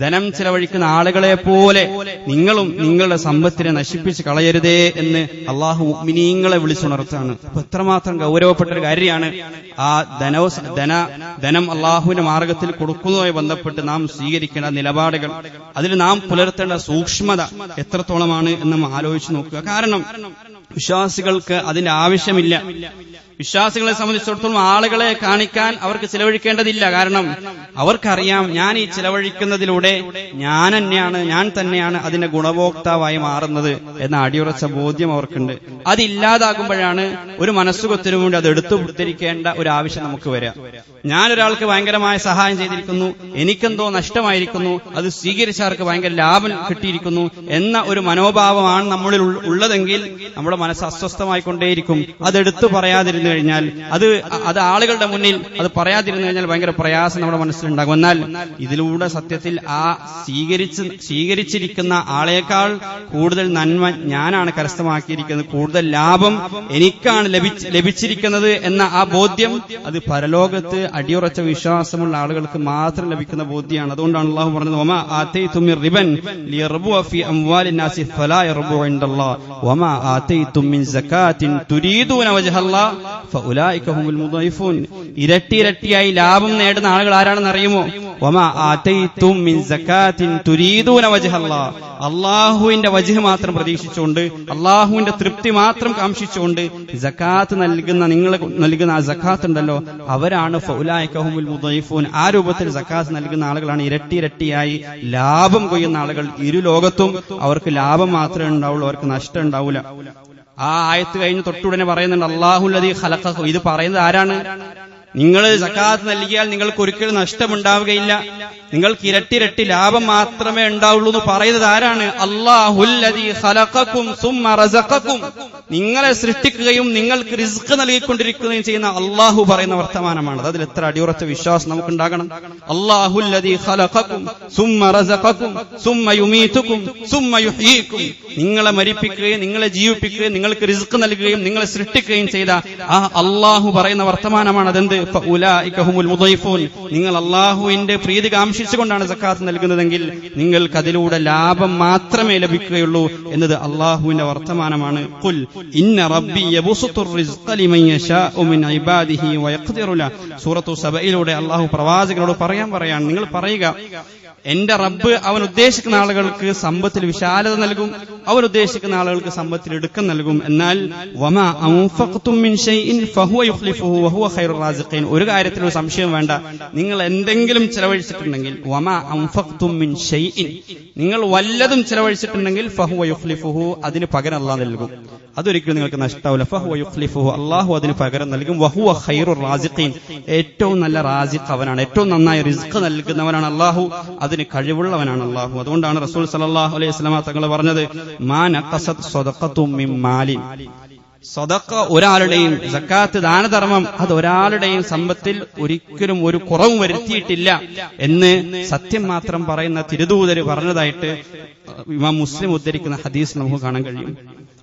ധനം ചെലവഴിക്കുന്ന ആളുകളെ പോലെ നിങ്ങളും നിങ്ങളുടെ സമ്പത്തിനെ നശിപ്പിച്ച് കളയരുതേ എന്ന് അള്ളാഹു മുഅ്മിനീങ്ങളെ വിളിച്ചുണർത്താണ്. അപ്പൊ എത്രമാത്രം ഗൗരവപ്പെട്ട ഒരു കാര്യമാണ് ആ ധനം അള്ളാഹുവിന്റെ മാർഗത്തിൽ കൊടുക്കുന്നതുമായി ബന്ധപ്പെട്ട് നാം സ്വീകരിക്കേണ്ട നിലപാടുകൾ, അതിൽ നാം പുലർത്തേണ്ട സൂക്ഷ്മത എത്രത്തോളമാണ് എന്ന് നാം ആലോചിച്ച് നോക്കുക. കാരണം വിശ്വാസികൾക്ക് അതിന്റെ ആവശ്യമില്ല. വിശ്വാസികളെ സംബന്ധിച്ചിടത്തോളം ആളുകളെ കാണിക്കാൻ അവർക്ക് ചിലവഴിക്കേണ്ടതില്ല. കാരണം അവർക്കറിയാം, ഞാൻ ഈ ചിലവഴിക്കുന്നതിലൂടെ ഞാൻ തന്നെയാണ് അതിന്റെ ഗുണഭോക്താവായി മാറുന്നത് എന്ന അടിയുറച്ച ബോധ്യം അവർക്കുണ്ട്. അതില്ലാതാകുമ്പോഴാണ് ഒരു മനസ്സുകൊത്തിനു വേണ്ടി അത് എടുത്തു ഉദ്ധരിക്കേണ്ട ഒരു ആവശ്യം നമുക്ക് വരിക. ഞാനൊരാൾക്ക് ഭയങ്കരമായ സഹായം ചെയ്തിരിക്കുന്നു, എനിക്കെന്തോ നഷ്ടമായിരിക്കുന്നു, അത് സ്വീകരിച്ചവർക്ക് ഭയങ്കര ലാഭം കിട്ടിയിരിക്കുന്നു എന്ന ഒരു മനോഭാവമാണ് നമ്മളിൽ ഉള്ളതെങ്കിൽ നമ്മുടെ മനസ്സ് അസ്വസ്ഥമായിക്കൊണ്ടേയിരിക്കും. അതെടുത്തു പറയാതിരുന്നു കഴിഞ്ഞാൽ, അത് ആളുകളുടെ മുന്നിൽ അത് പറയാതിരുന്നു കഴിഞ്ഞാൽ ഭയങ്കര പ്രയാസം നമ്മുടെ മനസ്സിലുണ്ടാകും. എന്നാൽ ഇതിലൂടെ സത്യത്തിൽ ആ സ്വീകരിച്ചിരിക്കുന്ന ആളേക്കാൾ കൂടുതൽ നന്മ ഞാനാണ് കരസ്ഥമാക്കിയിരിക്കുന്നത്, കൂടുതൽ ലാഭം എനിക്കാണ് ലഭിച്ചിരിക്കുന്നത് എന്ന ആ ബോധ്യം, അത് പരലോകത്ത് അടിയുറച്ച വിശ്വാസമുള്ള ആളുകൾക്ക് മാത്രം ലഭിക്കുന്ന ബോധ്യമാണ്. അതുകൊണ്ടാണ് അല്ലാഹു പറഞ്ഞത്, വമാ ആതൈതും മിർ റിബൻ ലിയർബു ഫീ അംവാലിൻ നാസി ഫലാ യർബു ഇൻദല്ലാഹ് വമാ ആതൈതും മിൻ സകാത്തിൻ തുരീദൂന വജ്ഹല്ലാഹ് ഫഉലൈക ഹുമുൽ മുദൈഫൂൻ. ഇരട്ടിയായി ലാഭം നേടുന്ന ആളുകൾ ആരാണെന്ന് അറിയുമോ? വമാ ആതൈതും മിൻ സകാത്തിൻ തുരീദൂന വജ്ഹല്ലാഹ്, അല്ലാഹുവിന്റെ വജ്ഹ് മാത്രം പ്രതീക്ഷിച്ചുകൊണ്ട്, അല്ലാഹുവിന്റെ തൃപ്തി മാത്രം കാംക്ഷിച്ചുകൊണ്ട് സകാത്ത് നിങ്ങൾ നൽകുന്ന ആ സകാത്ത് ഉണ്ടല്ലോ, അവരാണ് ഫഉലൈക ഹുമുൽ മുദൈഫൂൻ. ആ രൂപത്തിൽ സകാത്ത് നൽകുന്ന ആളുകളാണ് ഇരട്ടിയായി ലാഭം കൊയ്യുന്ന ആളുകൾ. ഇരു ലോകത്തും അവർക്ക് ലാഭം മാത്രമേ ഉണ്ടാവുള്ളൂ, അവർക്ക് നഷ്ടം ഉണ്ടാവില്ല. ആ ആയത്ത് കഴിഞ്ഞ് തൊട്ടുടനെ പറയുന്നുണ്ട് അല്ലാഹുല്ലദീ ഖലഖഹു. ഇത് പറയുന്നത് ആരാണ്? നിങ്ങൾ സകാത്ത് നൽകിയാൽ നിങ്ങൾക്ക് ഒരിക്കലും നഷ്ടമുണ്ടാവുകയില്ല, നിങ്ങൾക്ക് ഇരട്ടി ലാഭം മാത്രമേ ഉണ്ടാവുള്ളൂ എന്ന് പറയുന്നത് ആരാണ്? അല്ലാഹുല്ലദീ ഖലഖകും സുമ്മ റസഖകും. നിങ്ങളെ സൃഷ്ടിക്കുകയും നിങ്ങൾക്ക് റിസ്ക് നൽകിക്കൊണ്ടിരിക്കുകയും ചെയ്യുന്ന അല്ലാഹു പറയുന്ന വർത്തമാനമാണ്. അതിൽ എത്ര അടിയുറച്ച വിശ്വാസം നമുക്കുണ്ടാകണം. അല്ലാഹുല്ലദീ ഖലഖകും സുമ്മ റസഖകും സുമ്മ യുമീതുകും സുമ്മ യുഹ്യീകും. നിങ്ങളെ മരിപ്പിക്കുകയും നിങ്ങളെ ജീവിപ്പിക്കുകയും നിങ്ങൾക്ക് റിസ്ക് നൽകുകയും നിങ്ങളെ സൃഷ്ടിക്കുകയും ചെയ്ത ആ അല്ലാഹു പറയുന്ന വർത്തമാനമാണ്. അതെന്ത്? ഫഉലൈക ഹുമുൽ മുദൈഫൂൻ. നിങ്ങൾ അല്ലാഹുവിന്റെ പ്രീതി കാംക്ഷി ആശിച്ചുകൊണ്ടാണ് സക്കാത്ത് നൽകുന്നതെങ്കിൽ നിങ്ങൾക്ക് അതിലൂടെ ലാഭം മാത്രമേ ലഭിക്കുകയുള്ളൂ എന്നത് അള്ളാഹുവിന്റെ വർത്തമാനമാണ്. ഖുൽ ഇന്ന റബ്ബി യബ്സുത്തുർ റിസ്ഖ ലിമൻ യശാഉ മിൻ ഇബാദിഹി വയഖ്ദിറു ലഹു. സൂറത്തു സബയിലൂടെ അള്ളാഹു പ്രവാചകരോട് പറയാണ്, നിങ്ങൾ പറയുക, എന്റെ റബ്ബ് അവൻ ഉദ്ദേശിക്കുന്ന ആളുകൾക്ക് സമ്പത്തിൽ വിശാലത നൽകും, അവൻ ഉദ്ദേശിക്കുന്ന ആളുകൾക്ക് സമ്പത്തിൽ ഇടുക്കം നൽകും. എന്നാൽ വമാ അൻഫഖ്തും മിൻ ഷൈഇൻ ഫഹുവ യുഖ്ലിഫുഹു വഹുവ ഖൈറുർ റാസിഖീൻ. ഒരു കാര്യത്തിൽ ഒരു സംശയം വേണ്ട, നിങ്ങൾ എന്തെങ്കിലും ചെലവഴിച്ചിട്ടുണ്ടെങ്കിൽ വമാ അൻഫഖ്തും മിൻ ഷൈഇൻ, നിങ്ങൾ വല്ലതും ചെലവഴിച്ചിട്ടുണ്ടെങ്കിൽ ഫഹുവ യുഖ്ലിഫുഹു, അതിന് പകരം അല്ലാഹു നൽകും. അതൊരിക്കലും നിങ്ങൾക്ക് നഷ്ടാവില്ല. ഫഹുവ യുഖ്ലിഫുഹു, അല്ലാഹു അതിന് പകരം നൽകും. വഹുവ ഖൈറുർ റാസിഖീൻ, ഏറ്റവും നല്ല റാസിഖ് അവനാണ്, ഏറ്റവും നന്നായി റിസ്ക് നൽകുന്നവനാണ് അല്ലാഹു, അതിന് കഴിവുള്ളവനാണ് അല്ലാഹു. അതുകൊണ്ടാണ് റസൂൽ സല്ലല്ലാഹു അലൈഹി വസല്ലം തങ്ങൾ പറഞ്ഞത്, മാ നഖസത് സദഖത്തും മിൻ മാലിൻ. സദഖ ഒരാളുടെയും, സക്കാത്ത് ദാനധർമ്മം അത് ഒരാളുടെയും സമ്പത്തിൽ ഒരിക്കലും ഒരു കുറവും വരുത്തിയിട്ടില്ല എന്ന് സത്യം മാത്രം പറയുന്ന തിരുദൂതര് പറഞ്ഞതായിട്ട് ഇമാം മുസ്ലിം ഉദ്ധരിക്കുന്ന ഹദീസ് നമുക്ക് കാണാൻ കഴിയും.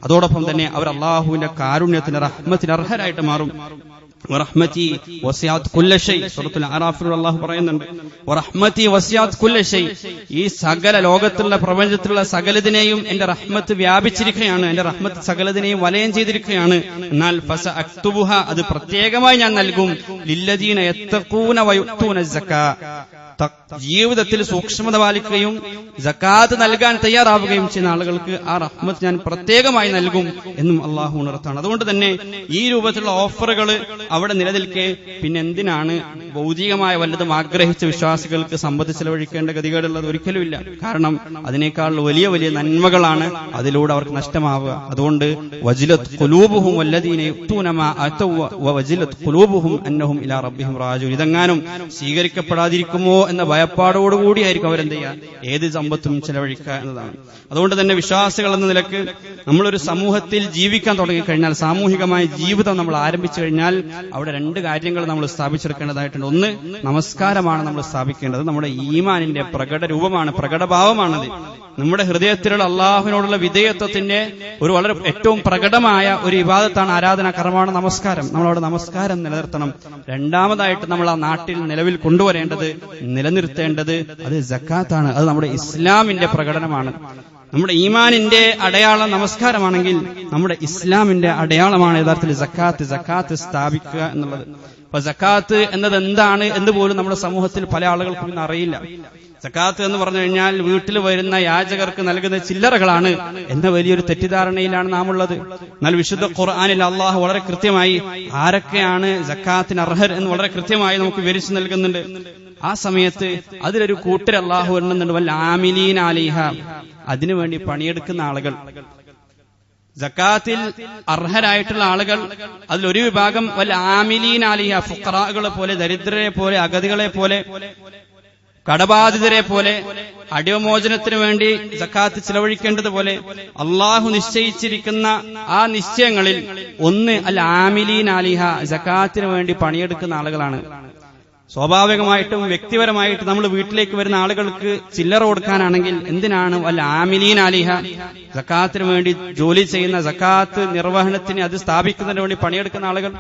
അതോടൊപ്പം തന്നെ അവർ അള്ളാഹുവിന്റെ കാരുണ്യത്തിന്, റഹ്മത്തിന് അർഹരായിട്ട് മാറും. വറഹ്മതി വസിഅത് കുല്ല ഷൈ, സൂറത്തുൽ അറാഫിൽ അല്ലാഹു പറയുന്നുണ്ട്, വറഹ്മതി വസിഅത് കുല്ല ഷൈ, ഈ സകല ലോകത്തുള്ള പ്രപഞ്ചത്തിലുള്ള സകലതിനെയും എന്റെ റഹ്മത്ത് വ്യാപിച്ചിരിക്കുകയാണ്, എന്റെ റഹ്മത്ത് സകലതിനെയും വലയം ചെയ്തിരിക്കുകയാണ്. എന്നാൽ ഫസഅക്തുബുഹ, അത് പ്രത്യേകമായി ഞാൻ നൽകും, ലില്ലദീന യത്തഖൂന വയുഅ്തൂന സക്കാ, ജീവിതത്തിൽ സൂക്ഷ്മത പാലിക്കുകയും സക്കാത്ത് നൽകാൻ തയ്യാറാവുകയും ചെയ്യുന്ന ആളുകൾക്ക് ആ റഹ്മത്ത് ഞാൻ പ്രത്യേകമായി നൽകും എന്നും അള്ളാഹു ഉണർത്താണ്. അതുകൊണ്ട് തന്നെ ഈ രൂപത്തിലുള്ള ഓഫറുകൾ അവിടെ നിലനിൽക്കെ പിന്നെ എന്തിനാണ് ഭൗതികമായ വല്ലതും ആഗ്രഹിച്ച വിശ്വാസികൾക്ക് സമ്പത്ത് ചെലവഴിക്കേണ്ട ഗതികേടുള്ളത്? ഒരിക്കലുമില്ല. കാരണം അതിനേക്കാൾ വലിയ വലിയ നന്മകളാണ് അതിലൂടെ അവർക്ക് നഷ്ടമാവുക. അതുകൊണ്ട് വജിലത് ഖുലൂബുഹും വല്ലദീന യുഅ്തൂന മാ അതൗ വവജിലത് ഖുലൂബുഹും അന്നഹും ഇലാ റബ്ബിഹിം റാജിഊൻ. ഇതെങ്ങാനും സ്വീകരിക്കപ്പെടാതിരിക്കുമോ എന്ന ഭയപ്പാടോടുകൂടിയായിരിക്കും അവരെന്ത് ചെയ്യുക, ഏത് സമ്പത്തും ചെലവഴിക്കുക എന്നതാണ്. അതുകൊണ്ട് തന്നെ വിശ്വാസികൾ എന്ന നിലക്ക് നമ്മളൊരു സമൂഹത്തിൽ ജീവിക്കാൻ തുടങ്ങിക്കഴിഞ്ഞാൽ, സാമൂഹികമായ ജീവിതം നമ്മൾ ആരംഭിച്ചു കഴിഞ്ഞാൽ അവിടെ രണ്ട് കാര്യങ്ങൾ നമ്മൾ സ്ഥാപിച്ചെടുക്കേണ്ടതായിട്ടുണ്ട്. ഒന്ന്, നമസ്കാരമാണ് നമ്മൾ സ്ഥാപിക്കേണ്ടത്. നമ്മുടെ ഈമാനിന്റെ പ്രകട രൂപമാണ്, പ്രകടഭാവമാണത്. നമ്മുടെ ഹൃദയത്തിലുള്ള അള്ളാഹുവിനോടുള്ള വിധേയത്വത്തിന്റെ ഒരു വളരെ ഏറ്റവും പ്രകടമായ ഒരു ഇബാദത്താണ്, ആരാധനാ കർമ്മമാണ് നമസ്കാരം. നമ്മളവിടെ നമസ്കാരം നിലനിർത്തണം. രണ്ടാമതായിട്ട് നമ്മൾ ആ നാട്ടിൽ നിലവിൽ കൊണ്ടുവരേണ്ടത്, നിലനിർത്തേണ്ടത് അത് സക്കാത്താണ്. അത് നമ്മുടെ ഇസ്ലാമിന്റെ പ്രകടനമാണ്. നമ്മുടെ ഈമാനിന്റെ അടയാളം നമസ്കാരമാണെങ്കിൽ നമ്മുടെ ഇസ്ലാമിന്റെ അടയാളമാണ് യഥാർത്ഥത്തിൽ സക്കാത്ത് സ്ഥാപിക്കുക എന്നുള്ളത്. അപ്പൊ സക്കാത്ത് എന്നത് എന്താണ് എന്ന് പോലും നമ്മുടെ സമൂഹത്തിൽ പല ആളുകൾക്കും ഇന്ന് അറിയില്ല. സക്കാത്ത് എന്ന് പറഞ്ഞു കഴിഞ്ഞാൽ വീട്ടിൽ വരുന്ന യാചകർക്ക് നൽകുന്ന ചില്ലറകളാണ് എന്ന വലിയൊരു തെറ്റിദ്ധാരണയിലാണ് നാം ഉള്ളത്. എന്നാൽ വിശുദ്ധ ഖുർആനിൽ അള്ളാഹു വളരെ കൃത്യമായി ആരൊക്കെയാണ് സക്കാത്തിന് അർഹർ എന്ന് വളരെ കൃത്യമായി നമുക്ക് വിവരിച്ചു നൽകുന്നുണ്ട്. ആ സമയത്ത് അതിലൊരു കൂട്ടർ അള്ളാഹു എണ്ണുന്നുണ്ട്, വൽ ആമിലീന അലൈഹ, അതിനുവേണ്ടി പണിയെടുക്കുന്ന ആളുകൾ. സക്കാത്തിൽ അർഹരായിട്ടുള്ള ആളുകൾ അതിലൊരു വിഭാഗം വൽ ആമിലീന അലൈഹ, ഫുഖറാകളെ പോലെ, ദരിദ്രരെ പോലെ, അഗതികളെ പോലെ, കടബാധിതരെ പോലെ, അടിമോചനത്തിനു വേണ്ടി സക്കാത്ത് ചിലവഴിക്കേണ്ടതുപോലെ അള്ളാഹു നിശ്ചയിച്ചിരിക്കുന്ന ആ നിശ്ചയങ്ങളിൽ ഒന്ന് അൽ ആമിലീൻ അലിഹ, സക്കാത്തിന് വേണ്ടി പണിയെടുക്കുന്ന ആളുകളാണ്. സ്വാഭാവികമായിട്ടും വ്യക്തിപരമായിട്ട് നമ്മൾ വീട്ടിലേക്ക് വരുന്ന ആളുകൾക്ക് ചില്ലറ കൊടുക്കാനാണെങ്കിൽ എന്തിനാണ് വൽ ആമിലീൻ അലിഹ, സക്കാത്തിന് വേണ്ടി ജോലി ചെയ്യുന്ന, സക്കാത്ത് നിർവഹണത്തിന് അത് സ്ഥാപിക്കുന്നതിന് വേണ്ടി പണിയെടുക്കുന്ന ആളുകൾ.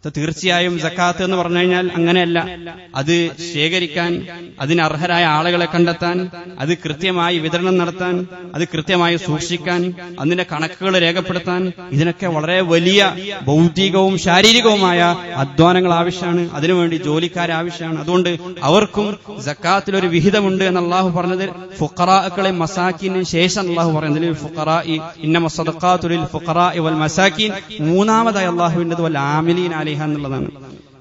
തീർച്ചയായും സക്കാത്ത് എന്ന് പറഞ്ഞു കഴിഞ്ഞാൽ അങ്ങനെയല്ല. അത് ശേഖരിക്കാൻ, അതിന് അർഹരായ ആളുകളെ കണ്ടെത്താൻ, അത് കൃത്യമായി വിതരണം നടത്താൻ, അത് കൃത്യമായി സൂക്ഷിക്കാൻ, അതിന്റെ കണക്കുകൾ രേഖപ്പെടുത്താൻ, ഇതിനൊക്കെ വളരെ വലിയ ഭൗതികവും ശാരീരികവുമായ അധ്വാനങ്ങൾ ആവശ്യമാണ്. അതിനുവേണ്ടി ജോലിക്കാരെ ആവശ്യമാണ്. അതുകൊണ്ട് അവർക്കും സക്കാത്തിലൊരു വിഹിതമുണ്ട് എന്ന് അള്ളാഹു പറഞ്ഞത് ഫുഖറാക്കളെ മസാക്കിന് ശേഷം അള്ളാഹു പറയുന്നത് ഫുഖറാഇ ഇന്നമ സദഖാതു ലിൽ ഫുഖറാഇ വൽ മസാക്കിൻ. മൂന്നാമതായി അള്ളാഹുവിന്റെ വൽ ആമിലീൻ അലൈഹ എന്നുള്ളതാണ്.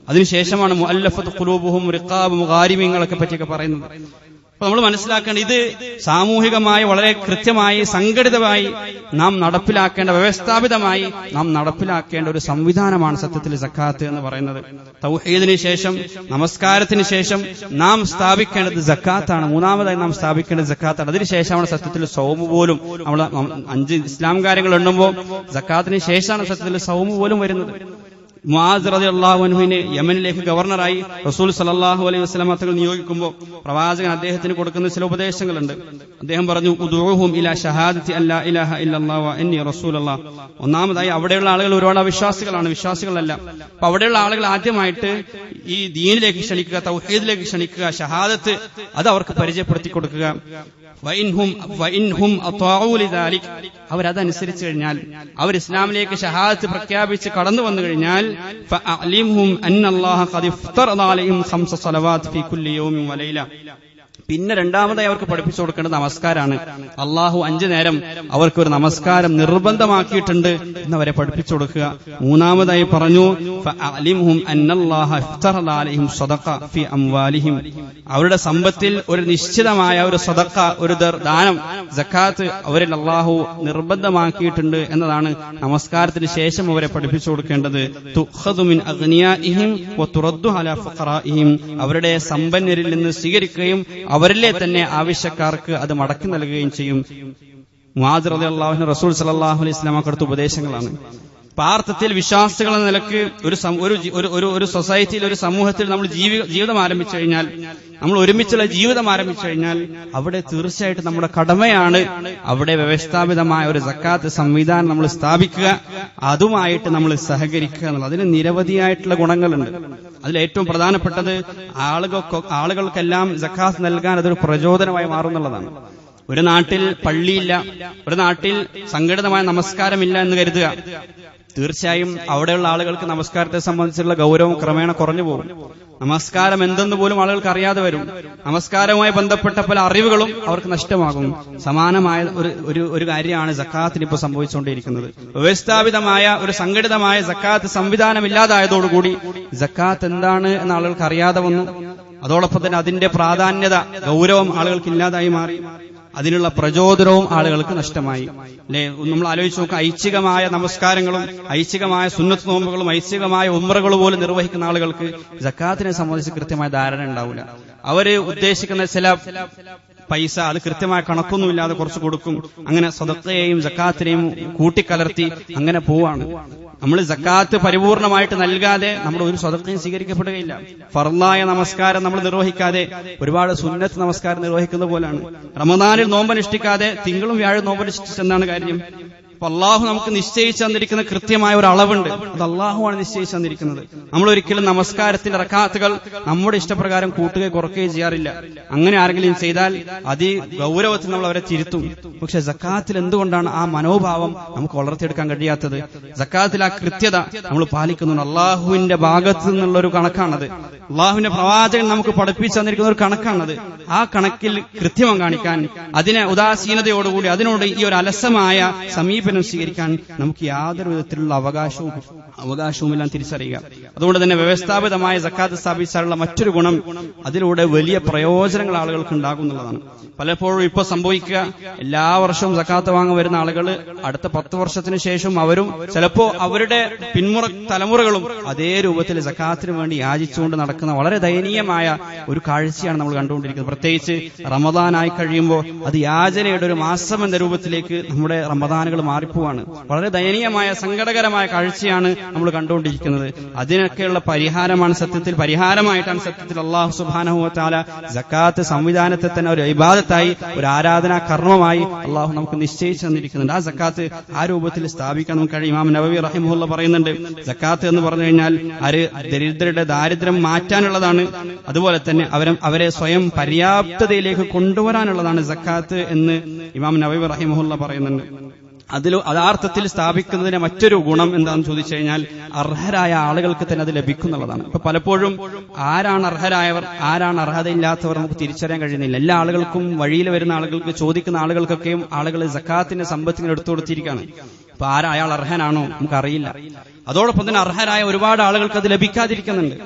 അതിനുശേഷമാണ് മുഅല്ലഫത്ത് ഖുലൂബുഹും റിഖാബ് മുഗാരിബിങ്ങളൊക്കെ പറ്റിയൊക്കെ പറയുന്നത്. അപ്പൊ നമ്മൾ മനസ്സിലാക്കേണ്ട, ഇത് സാമൂഹികമായി വളരെ കൃത്യമായി സംഘടിതമായി നാം നടപ്പിലാക്കേണ്ട, വ്യവസ്ഥാപിതമായി നാം നടപ്പിലാക്കേണ്ട ഒരു സംവിധാനമാണ് സത്യത്തിൽ സക്കാത്ത് എന്ന് പറയുന്നത്. തൗഹീദിന് ശേഷം, നമസ്കാരത്തിന് ശേഷം നാം സ്ഥാപിക്കേണ്ടത് സക്കാത്താണ്. മൂന്നാമതായി നാം സ്ഥാപിക്കേണ്ടത് സക്കാത്താണ്. അതിനുശേഷമാണ് സത്യത്തിൽ സൗമ് പോലും. നമ്മൾ 5 ഇസ്ലാം കാര്യങ്ങൾ എണ്ണുമ്പോൾ സക്കാത്തിന് ശേഷമാണ് സത്യത്തിൽ സൗമ് പോലും വരുന്നത്. മുആദ് റളിയല്ലാഹു അൻഹുവിനെ യമനിലേക്ക് ഗവർണറായി റസൂൽ സല്ലല്ലാഹു അലൈഹി വസല്ലം തങ്ങൾ നിയോഗിക്കുമ്പോൾ പ്രവാചകൻ അദ്ദേഹത്തിന് കൊടുക്കുന്ന ചില ഉപദേശങ്ങളുണ്ട്. അദ്ദേഹം പറഞ്ഞു, ഉദൂഹും ഇലാ ഷഹാദത്തി അല്ലാ ഇലാഹ ഇല്ലല്ലാഹു വ അന്നി റസൂലുള്ളാഹ്. ഒന്നാമതായി അവിടെയുള്ള ആളുകൾ ഒരുപാട് വിശ്വാസികളല്ല. അപ്പൊ അവിടെയുള്ള ആളുകൾ ആദ്യമായിട്ട് ഈ ദീനിലേക്ക് ക്ഷണിക്കുക, തൗഹീദിലേക്ക് ക്ഷണിക്കുക, ഷഹാദത്ത് അത് അവർക്ക് പരിചയപ്പെടുത്തി കൊടുക്കുക. അവരതനുസരിച്ച് കഴിഞ്ഞാൽ, അവർ ഇസ്ലാമിലേക്ക് ഷഹാദത്ത് പ്രഖ്യാപിച്ച് കടന്നു വന്നു കഴിഞ്ഞാൽ, പിന്നെ രണ്ടാമതായി അവർക്ക് പഠിപ്പിച്ചു കൊടുക്കേണ്ടത് നമസ്കാരമാണ്. അള്ളാഹു 5 നേരം അവർക്കൊരു നമസ്കാരം നിർബന്ധമാക്കിയിട്ടുണ്ട് എന്നവരെ പഠിപ്പിച്ചു കൊടുക്കുക. മൂന്നാമതായി പറഞ്ഞു, അവരുടെ സമ്പത്തിൽ ഒരു നിശ്ചിതമായ ഒരു സദഖ, ഒരു ദാനം, സക്കാത്ത് അവരിൽ അള്ളാഹു നിർബന്ധമാക്കിയിട്ടുണ്ട് എന്നതാണ് നമസ്കാരത്തിന് ശേഷം അവരെ പഠിപ്പിച്ചു കൊടുക്കേണ്ടത്. അവരുടെ സമ്പന്നരിൽ നിന്ന് സ്വീകരിക്കുകയും അവരിലെ തന്നെ ആവശ്യക്കാർക്ക് അത് മടക്കി നൽകുകയും ചെയ്യും. മുആദ് റളിയല്ലാഹു അൻഹു റസൂൽ സല്ലല്ലാഹു അലൈഹി വസല്ലം കൊടുത്ത ഉപദേശങ്ങളാണ്. പാർത്ഥത്തിൽ വിശ്വാസികൾ എന്ന നിലക്ക് ഒരു സൊസൈറ്റിയിൽ, ഒരു സമൂഹത്തിൽ നമ്മൾ ജീവിതം ആരംഭിച്ചു കഴിഞ്ഞാൽ, നമ്മൾ ഒരുമിച്ചുള്ള ജീവിതം ആരംഭിച്ചു കഴിഞ്ഞാൽ, അവിടെ തീർച്ചയായിട്ടും നമ്മുടെ കടമയാണ് അവിടെ വ്യവസ്ഥാപിതമായ ഒരു സക്കാത്ത് സംവിധാനം നമ്മൾ സ്ഥാപിക്കുക, അതുമായിട്ട് നമ്മൾ സഹകരിക്കുക എന്നുള്ളത്. അതിന് നിരവധിയായിട്ടുള്ള ഗുണങ്ങളുണ്ട്. അതിലേറ്റവും പ്രധാനപ്പെട്ടത് ആളുകൾക്കെല്ലാം സക്കാത്ത് നൽകാൻ അതൊരു പ്രചോദനമായി മാറുന്നുള്ളതാണ്. ഒരു നാട്ടിൽ പള്ളിയില്ല, ഒരു നാട്ടിൽ സംഘടിതമായ നമസ്കാരമില്ല എന്ന് കരുതുക. തീർച്ചയായും അവിടെയുള്ള ആളുകൾക്ക് നമസ്കാരത്തെ സംബന്ധിച്ചുള്ള ഗൗരവം ക്രമേണ കുറഞ്ഞു പോകും. നമസ്കാരം എന്തെന്ന് പോലും ആളുകൾക്ക് അറിയാതെ വരും. നമസ്കാരവുമായി ബന്ധപ്പെട്ട പല അറിവുകളും അവർക്ക് നഷ്ടമാകും. സമാനമായ ഒരു കാര്യമാണ് സക്കാത്തിന് ഇപ്പോൾ സംഭവിച്ചുകൊണ്ടിരിക്കുന്നത്. വ്യവസ്ഥാപിതമായ ഒരു സംഘടിതമായ സക്കാത്ത് സംവിധാനം ഇല്ലാതായതോടുകൂടി സക്കാത്ത് എന്താണ് എന്ന് ആളുകൾക്ക് അറിയാതെ വന്നു. അതോടൊപ്പം തന്നെ അതിന്റെ പ്രാധാന്യത, ഗൗരവം ആളുകൾക്ക് ഇല്ലാതായി മാറി. അതിനുള്ള പ്രചോദനവും ആളുകൾക്ക് നഷ്ടമായി. അല്ലെ, നമ്മൾ ആലോചിച്ച് നോക്കുക, ഐച്ഛികമായ നമസ്കാരങ്ങളും ഐച്ഛികമായ സുന്നത്ത് നോമ്പുകളും ഐച്ഛികമായ ഉംറകൾ പോലും നിർവഹിക്കുന്ന ആളുകൾക്ക് സക്കാത്തിനെ സംബന്ധിച്ച് കൃത്യമായ ധാരണ ഉണ്ടാവില്ല. അവര് ഉദ്ദേശിക്കുന്ന ചില പൈസ അത് കൃത്യമായ കണക്കൊന്നുമില്ലാതെ കുറച്ച് കൊടുക്കും. അങ്ങനെ സദഖയെയും സക്കാത്തിനെയും കൂട്ടിക്കലർത്തി അങ്ങനെ പോവാണ്. നമ്മൾ സക്കാത്ത് പരിപൂർണമായിട്ട് നൽകാതെ നമ്മുടെ ഒരു സദഖയും സ്വീകരിക്കപ്പെടുകയില്ല. ഫർളായ നമസ്കാരം നമ്മൾ നിർവഹിക്കാതെ ഒരുപാട് സുന്നത്ത് നമസ്കാരം നിർവഹിക്കുന്ന പോലാണ്. റമദാനിൽ നോമ്പനുഷ്ഠിക്കാതെ തിങ്കളും വ്യാഴം നോമ്പനുഷ്ഠിച്ചെന്നാണ് കാര്യം. അപ്പൊ അള്ളാഹു നമുക്ക് നിശ്ചയിച്ചു തന്നിരിക്കുന്ന കൃത്യമായ ഒരു അളവുണ്ട്. അത് അള്ളാഹുവാണ് നിശ്ചയിച്ചു തന്നിരിക്കുന്നത്. നമ്മൾ ഒരിക്കലും നമസ്കാരത്തിന്റെ റക്അത്തുകൾ നമ്മുടെ ഇഷ്ടപ്രകാരം കൂട്ടുകയോ കുറയ്ക്കുകയോ ചെയ്യാറില്ല. അങ്ങനെ ആരെങ്കിലും ചെയ്താൽ ഗൗരവത്തിൽ നമ്മൾ അവരെ തിരുത്തും. പക്ഷെ സക്കാത്തിൽ എന്തുകൊണ്ടാണ് ആ മനോഭാവം നമുക്ക് വളർത്തിയെടുക്കാൻ കഴിയാത്തത്? സക്കാത്തിൽ ആ കൃത്യത നമ്മൾ പാലിക്കുന്നുണ്ട്. അള്ളാഹുവിന്റെ ഭാഗത്തു നിന്നുള്ള ഒരു കണക്കാണത്. അള്ളാഹുവിന്റെ പ്രവാചകൻ നമുക്ക് പഠിപ്പിച്ചു തന്നിരിക്കുന്ന ഒരു കണക്കാണത്. ആ കണക്കിൽ കൃത്യമം കാണിക്കാൻ, അതിനെ ഉദാസീനതയോടുകൂടി അതിനോട് ഈ ഒരു അലസമായ സമീപനം സ്വീകരിക്കാൻ നമുക്ക് യാതൊരു വിധത്തിലുള്ള അവകാശവുമെല്ലാം തിരിച്ചറിയുക. അതുകൊണ്ട് തന്നെ വ്യവസ്ഥാപിതമായ സക്കാത്ത് സ്ഥാപിച്ചാലുള്ള മറ്റൊരു ഗുണം, അതിലൂടെ വലിയ പ്രയോജനങ്ങൾ ആളുകൾക്ക് ഉണ്ടാകുന്നുള്ളതാണ്. പലപ്പോഴും ഇപ്പൊ സംഭവിക്കുക, എല്ലാ വർഷവും സക്കാത്ത് വാങ്ങാൻ വരുന്ന ആളുകൾ അടുത്ത 10 വർഷത്തിന് ശേഷം അവരും ചിലപ്പോ അവരുടെ തലമുറകളും അതേ രൂപത്തിൽ സക്കാത്തിന് വേണ്ടി യാചിച്ചുകൊണ്ട് നടക്കുന്ന വളരെ ദയനീയമായ ഒരു കാഴ്ചയാണ് നമ്മൾ കണ്ടുകൊണ്ടിരിക്കുന്നത്. പ്രത്യേകിച്ച് റമദാനായി കഴിയുമ്പോൾ അത് യാചനയുടെ ഒരു മാസം എന്ന രൂപത്തിലേക്ക് നമ്മുടെ റമദാനുകൾ മാറിപ്പോവാണ്. വളരെ ദയനീയമായ സങ്കടകരമായ കാഴ്ചയാണ് നമ്മൾ കണ്ടുകൊണ്ടിരിക്കുന്നത്. അതിനൊക്കെയുള്ള പരിഹാരമായിട്ടാണ് സത്യത്തിൽ അല്ലാഹു സുബ്ഹാനഹു വ തആല സക്കാത്ത് സംവിധാനത്തെ തന്നെ ഒരു ഇബാദത്തായി, ഒരു ആരാധനാ കർമ്മമായി അള്ളാഹു നമുക്ക് നിശ്ചയിച്ചു തന്നിരിക്കുന്നുണ്ട്. ആ സക്കാത്ത് ആ രൂപത്തിൽ സ്ഥാപിക്കാൻ നമുക്ക് കഴിയും. ഇമാം നവവി റഹിമഹുല്ലാഹ് പറയുന്നുണ്ട്, സക്കാത്ത് എന്ന് പറഞ്ഞു കഴിഞ്ഞാൽ ദരിദ്രരുടെ ദാരിദ്ര്യം മാറ്റാനുള്ളതാണ്. അതുപോലെ തന്നെ അവരെ സ്വയം പര്യാപ്തതയിലേക്ക് കൊണ്ടുവരാനുള്ളതാണ് സക്കാത്ത് എന്ന് ഇമാം നവവി റഹിമഹുല്ലാഹ് പറയുന്നുണ്ട്. യഥാർത്ഥത്തിൽ സ്ഥാപിക്കുന്നതിന് മറ്റൊരു ഗുണം എന്താണെന്ന് ചോദിച്ചു കഴിഞ്ഞാൽ, അർഹരായ ആളുകൾക്ക് തന്നെ അത് ലഭിക്കുന്നുള്ളതാണ്. ഇപ്പൊ പലപ്പോഴും ആരാണ് അർഹരായവർ, ആരാണ് അർഹതയില്ലാത്തവർ നമുക്ക് തിരിച്ചറിയാൻ കഴിയുന്നില്ല. എല്ലാ ആളുകൾക്കും, വഴിയിൽ വരുന്ന ആളുകൾക്ക്, ചോദിക്കുന്ന ആളുകൾക്കൊക്കെയും ആളുകൾ സക്കാത്തിന്റെ സമ്പത്തിനെ എടുത്തു കൊടുത്തിരിക്കുകയാണ്. അപ്പൊ അയാൾ അർഹനാണോ നമുക്കറിയില്ല. അതോടൊപ്പം തന്നെ അർഹരായ ഒരുപാട് ആളുകൾക്ക് അത് ലഭിക്കാതിരിക്കുന്നുണ്ട്.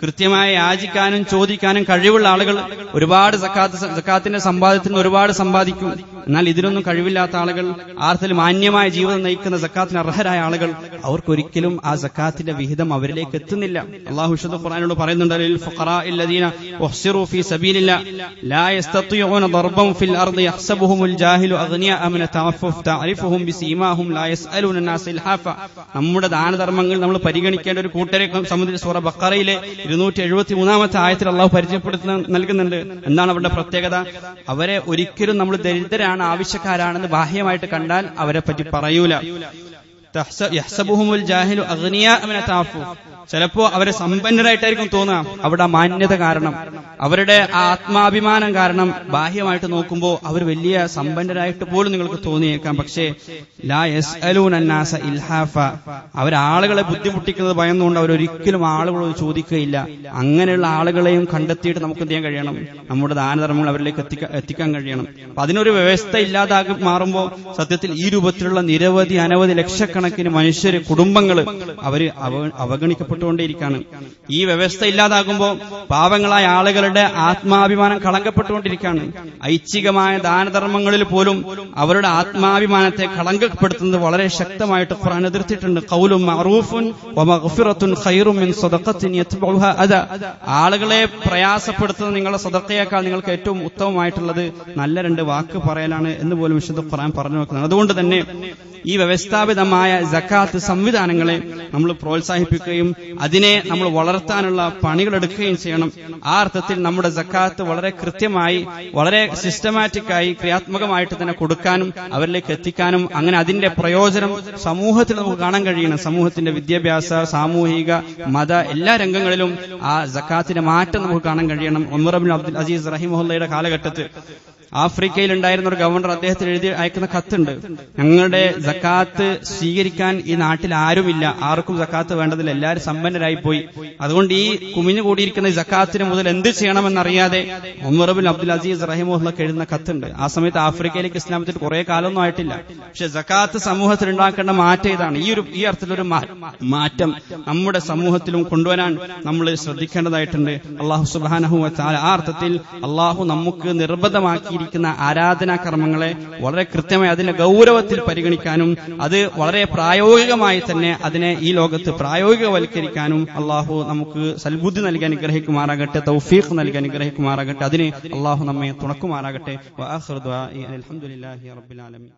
കൃത്യമായി യാചിക്കാനും ചോദിക്കാനും കഴിവുള്ള ആളുകൾ ഒരുപാട് സക്കാത്തിന്റെ സമ്പാദ്യത്തിൽ നിന്ന് ഒരുപാട് സമ്പാദിക്കും. എന്നാൽ ഇതിനൊന്നും കഴിവില്ലാത്ത ആളുകൾ, ആർത്തിൽ മാന്യമായ ജീവിതം നയിക്കുന്ന സക്കാത്തിന് അർഹരായ ആളുകൾ, അവർക്കൊരിക്കലും ആ സക്കാത്തിന്റെ വിഹിതം അവരിലേക്ക് എത്തുന്നില്ല. അല്ലാഹു വിശുദ്ധ ഖുർആനിലൂടെ പറയുന്നുണ്ട്, ലിൽ ഫഖറാഇൽ ലദീന ഉഹ്സിറു ഫീ സബീലില്ലാഹ് ലാ യസ്തതിഊന ദർബൻ ഫിൽ അർദി യഹ്സബുഹുമുൽ ജാഹിലു അഗ്നിയാഅ മിന തഅഫുഫ് തഅരിഫുഹും ബിസീമാഹും ലാ യസ്അലൂന അന്നാസ ഇൽഹാഫ. നമ്മുടെ ദാനധർമ്മങ്ങൾ നമ്മൾ പരിഗണിക്കേണ്ട ഒരു കൂട്ടരെ സംബന്ധിച്ച് സൂറ ബഖറയിലെ 273-ാമത്തെ ആയത്തിൽ അല്ലാഹു നൽകുന്നുണ്ട്. എന്താണ് അവരുടെ പ്രത്യേകത? അവരെ ഒരിക്കലും നമ്മൾ ദരിദ്രരാണ്, ആവശ്യക്കാരാണെന്ന് ബാഹ്യമായിട്ട് കണ്ടാൽ അവരെ പറ്റി പറയൂല. യഹ്സബുഹുമുൽ ജാഹിലു അഗ്നിയാഅ മിന തഅഫുഫ്. ചിലപ്പോ അവരെ സമ്പന്നരായിട്ടായിരിക്കും തോന്നുക. അവിടെ മാന്യത കാരണം, അവരുടെ ആത്മാഭിമാനം കാരണം ബാഹ്യമായിട്ട് നോക്കുമ്പോൾ അവർ വലിയ സമ്പന്നരായിട്ട് പോലും നിങ്ങൾക്ക് തോന്നിയേക്കാം. പക്ഷേ ലാ യസ്അലൂന അന്നാസ ഇൽഹാഫ, അവരാളുകളെ ബുദ്ധിമുട്ടിക്കുന്നത് ഭയന്നുകൊണ്ട് അവരൊരിക്കലും ആളുകളോട് ചോദിക്കുകയില്ല. അങ്ങനെയുള്ള ആളുകളെയും കണ്ടെത്തിയിട്ട് നമുക്ക് എന്ത് ചെയ്യാൻ കഴിയണം? നമ്മുടെ ദാനധർമ്മങ്ങൾ അവരിലേക്ക് എത്തിക്കാൻ കഴിയണം. അപ്പൊ അതിനൊരു വ്യവസ്ഥ ഇല്ലാതാക്കി മാറുമ്പോൾ സത്യത്തിൽ ഈ രൂപത്തിലുള്ള നിരവധി അനവധി ലക്ഷക്കണക്കിന് മനുഷ്യര്, കുടുംബങ്ങള് അവര് അവഗണിക്കപ്പെട്ടുകൊണ്ടേയിരിക്കുകയാണ്. ഈ വ്യവസ്ഥ ഇല്ലാതാകുമ്പോൾ പാവങ്ങളായ ആളുകളുടെ ആത്മാഭിമാനം കളങ്കപ്പെട്ടുകൊണ്ടിരിക്കുകയാണ്. ഐച്ഛികമായ ദാനധർമ്മങ്ങളിൽ പോലും അവരുടെ ആത്മാഭിമാനത്തെ കളങ്കപ്പെടുത്തുന്നത് വളരെ ശക്തമായിട്ട് ഖുർആൻ എതിർത്തിട്ടുണ്ട്. ഖൗലുൻ മഅറൂഫുൻ വമഗ്ഫിറത്തുൻ ഖൈറും മിൻ സദഖത്തിൻ യത്ബഉഹാ അദാ. ആളുകളെ പ്രയാസപ്പെടുത്തുന്ന നിങ്ങളുടെ സദഖയേക്കാൾ നിങ്ങൾക്ക് ഏറ്റവും ഉത്തമമായിട്ടുള്ളത് നല്ല 2 വാക്ക് പറയലാണ് എന്ന് പോലും വിശുദ്ധ ഖുർആൻ പറഞ്ഞു വെക്കുന്നത്. അതുകൊണ്ട് തന്നെ ഈ വ്യവസ്ഥാപിതമായ സക്കാത്ത് സംവിധാനങ്ങളെ നമ്മൾ പ്രോത്സാഹിപ്പിക്കുകയും അതിനെ നമ്മൾ വളർത്താനുള്ള പണികളെടുക്കുകയും ചെയ്യണം. ആ അർത്ഥത്തിൽ നമ്മുടെ സക്കാത്ത് വളരെ കൃത്യമായി, വളരെ സിസ്റ്റമാറ്റിക്കായി, ക്രിയാത്മകമായിട്ട് തന്നെ കൊടുക്കാനും അവരിലേക്ക് എത്തിക്കാനും, അങ്ങനെ അതിന്റെ പ്രയോജനം സമൂഹത്തിൽ നമുക്ക് കാണാൻ കഴിയണം. സമൂഹത്തിന്റെ വിദ്യാഭ്യാസ, സാമൂഹിക, മത എല്ലാ രംഗങ്ങളിലും ആ സക്കാത്തിന്റെ മാറ്റം നമുക്ക് കാണാൻ കഴിയണം. ഉമർ ഇബ്നു അബ്ദുൽ അസീസ് റഹിമഹുള്ളയുടെ കാലഘട്ടത്തിൽ ആഫ്രിക്കയിൽ ഉണ്ടായിരുന്ന ഒരു ഗവർണർ അദ്ദേഹത്തിന് എഴുതി അയക്കുന്ന കത്തുണ്ട്. ഞങ്ങളുടെ സക്കാത്ത് സ്വീകരിക്കാൻ ഈ നാട്ടിൽ ആരുമില്ല, ആർക്കും സക്കാത്ത് വേണ്ടതില്ല, എല്ലാവരും സമ്പന്നരായി പോയി. അതുകൊണ്ട് ഈ കുമിഞ്ഞുകൂടിയിരിക്കുന്ന ഈ സക്കാത്തിന് മുതൽ എന്ത് ചെയ്യണമെന്നറിയാതെ ഉമർ ഇബ്നു അബ്ദുൽ അസീസ് റഹിമഹുള്ളക്ക് എഴുതുന്ന കത്തുണ്ട്. ആ സമയത്ത് ആഫ്രിക്കയിലേക്ക് ഇസ്ലാമത്തിൽ കുറെ കാലമൊന്നും ആയിട്ടില്ല. പക്ഷെ സക്കാത്ത് സമൂഹത്തിൽ ഉണ്ടാക്കേണ്ട മാറ്റം ഇതാണ്. ഈ അർത്ഥത്തിലൊരു മാറ്റം നമ്മുടെ സമൂഹത്തിലും കൊണ്ടുവരാൻ നമ്മൾ ശ്രദ്ധിക്കേണ്ടതായിട്ടുണ്ട്. അല്ലാഹു സുബ്ഹാനഹു വ തആല ആ അർത്ഥത്തിൽ അല്ലാഹു നമുക്ക് നിർബന്ധമാക്കി ആരാധനാ കർമ്മങ്ങളെ വളരെ കൃത്യമായി അതിന്റെ ഗൗരവത്തിൽ പരിഗണിക്കാനും അത് വളരെ പ്രായോഗികമായി തന്നെ അതിനെ ഈ ലോകത്ത് പ്രായോഗികവൽക്കരിക്കാനും അള്ളാഹു നമുക്ക് സൽബുദ്ധി നൽകി അനുഗ്രഹിക്കുമാറാകട്ടെ, തൗഫീഖ് നൽകി അനുഗ്രഹിക്കുമാറാകട്ടെ. അതിന് അള്ളാഹു നമ്മെ തുണക്കുമാറാകട്ടെ. വആഖിറു ദുആഇ അൽഹംദുലില്ലാഹി റബ്ബിൽ ആലമീൻ.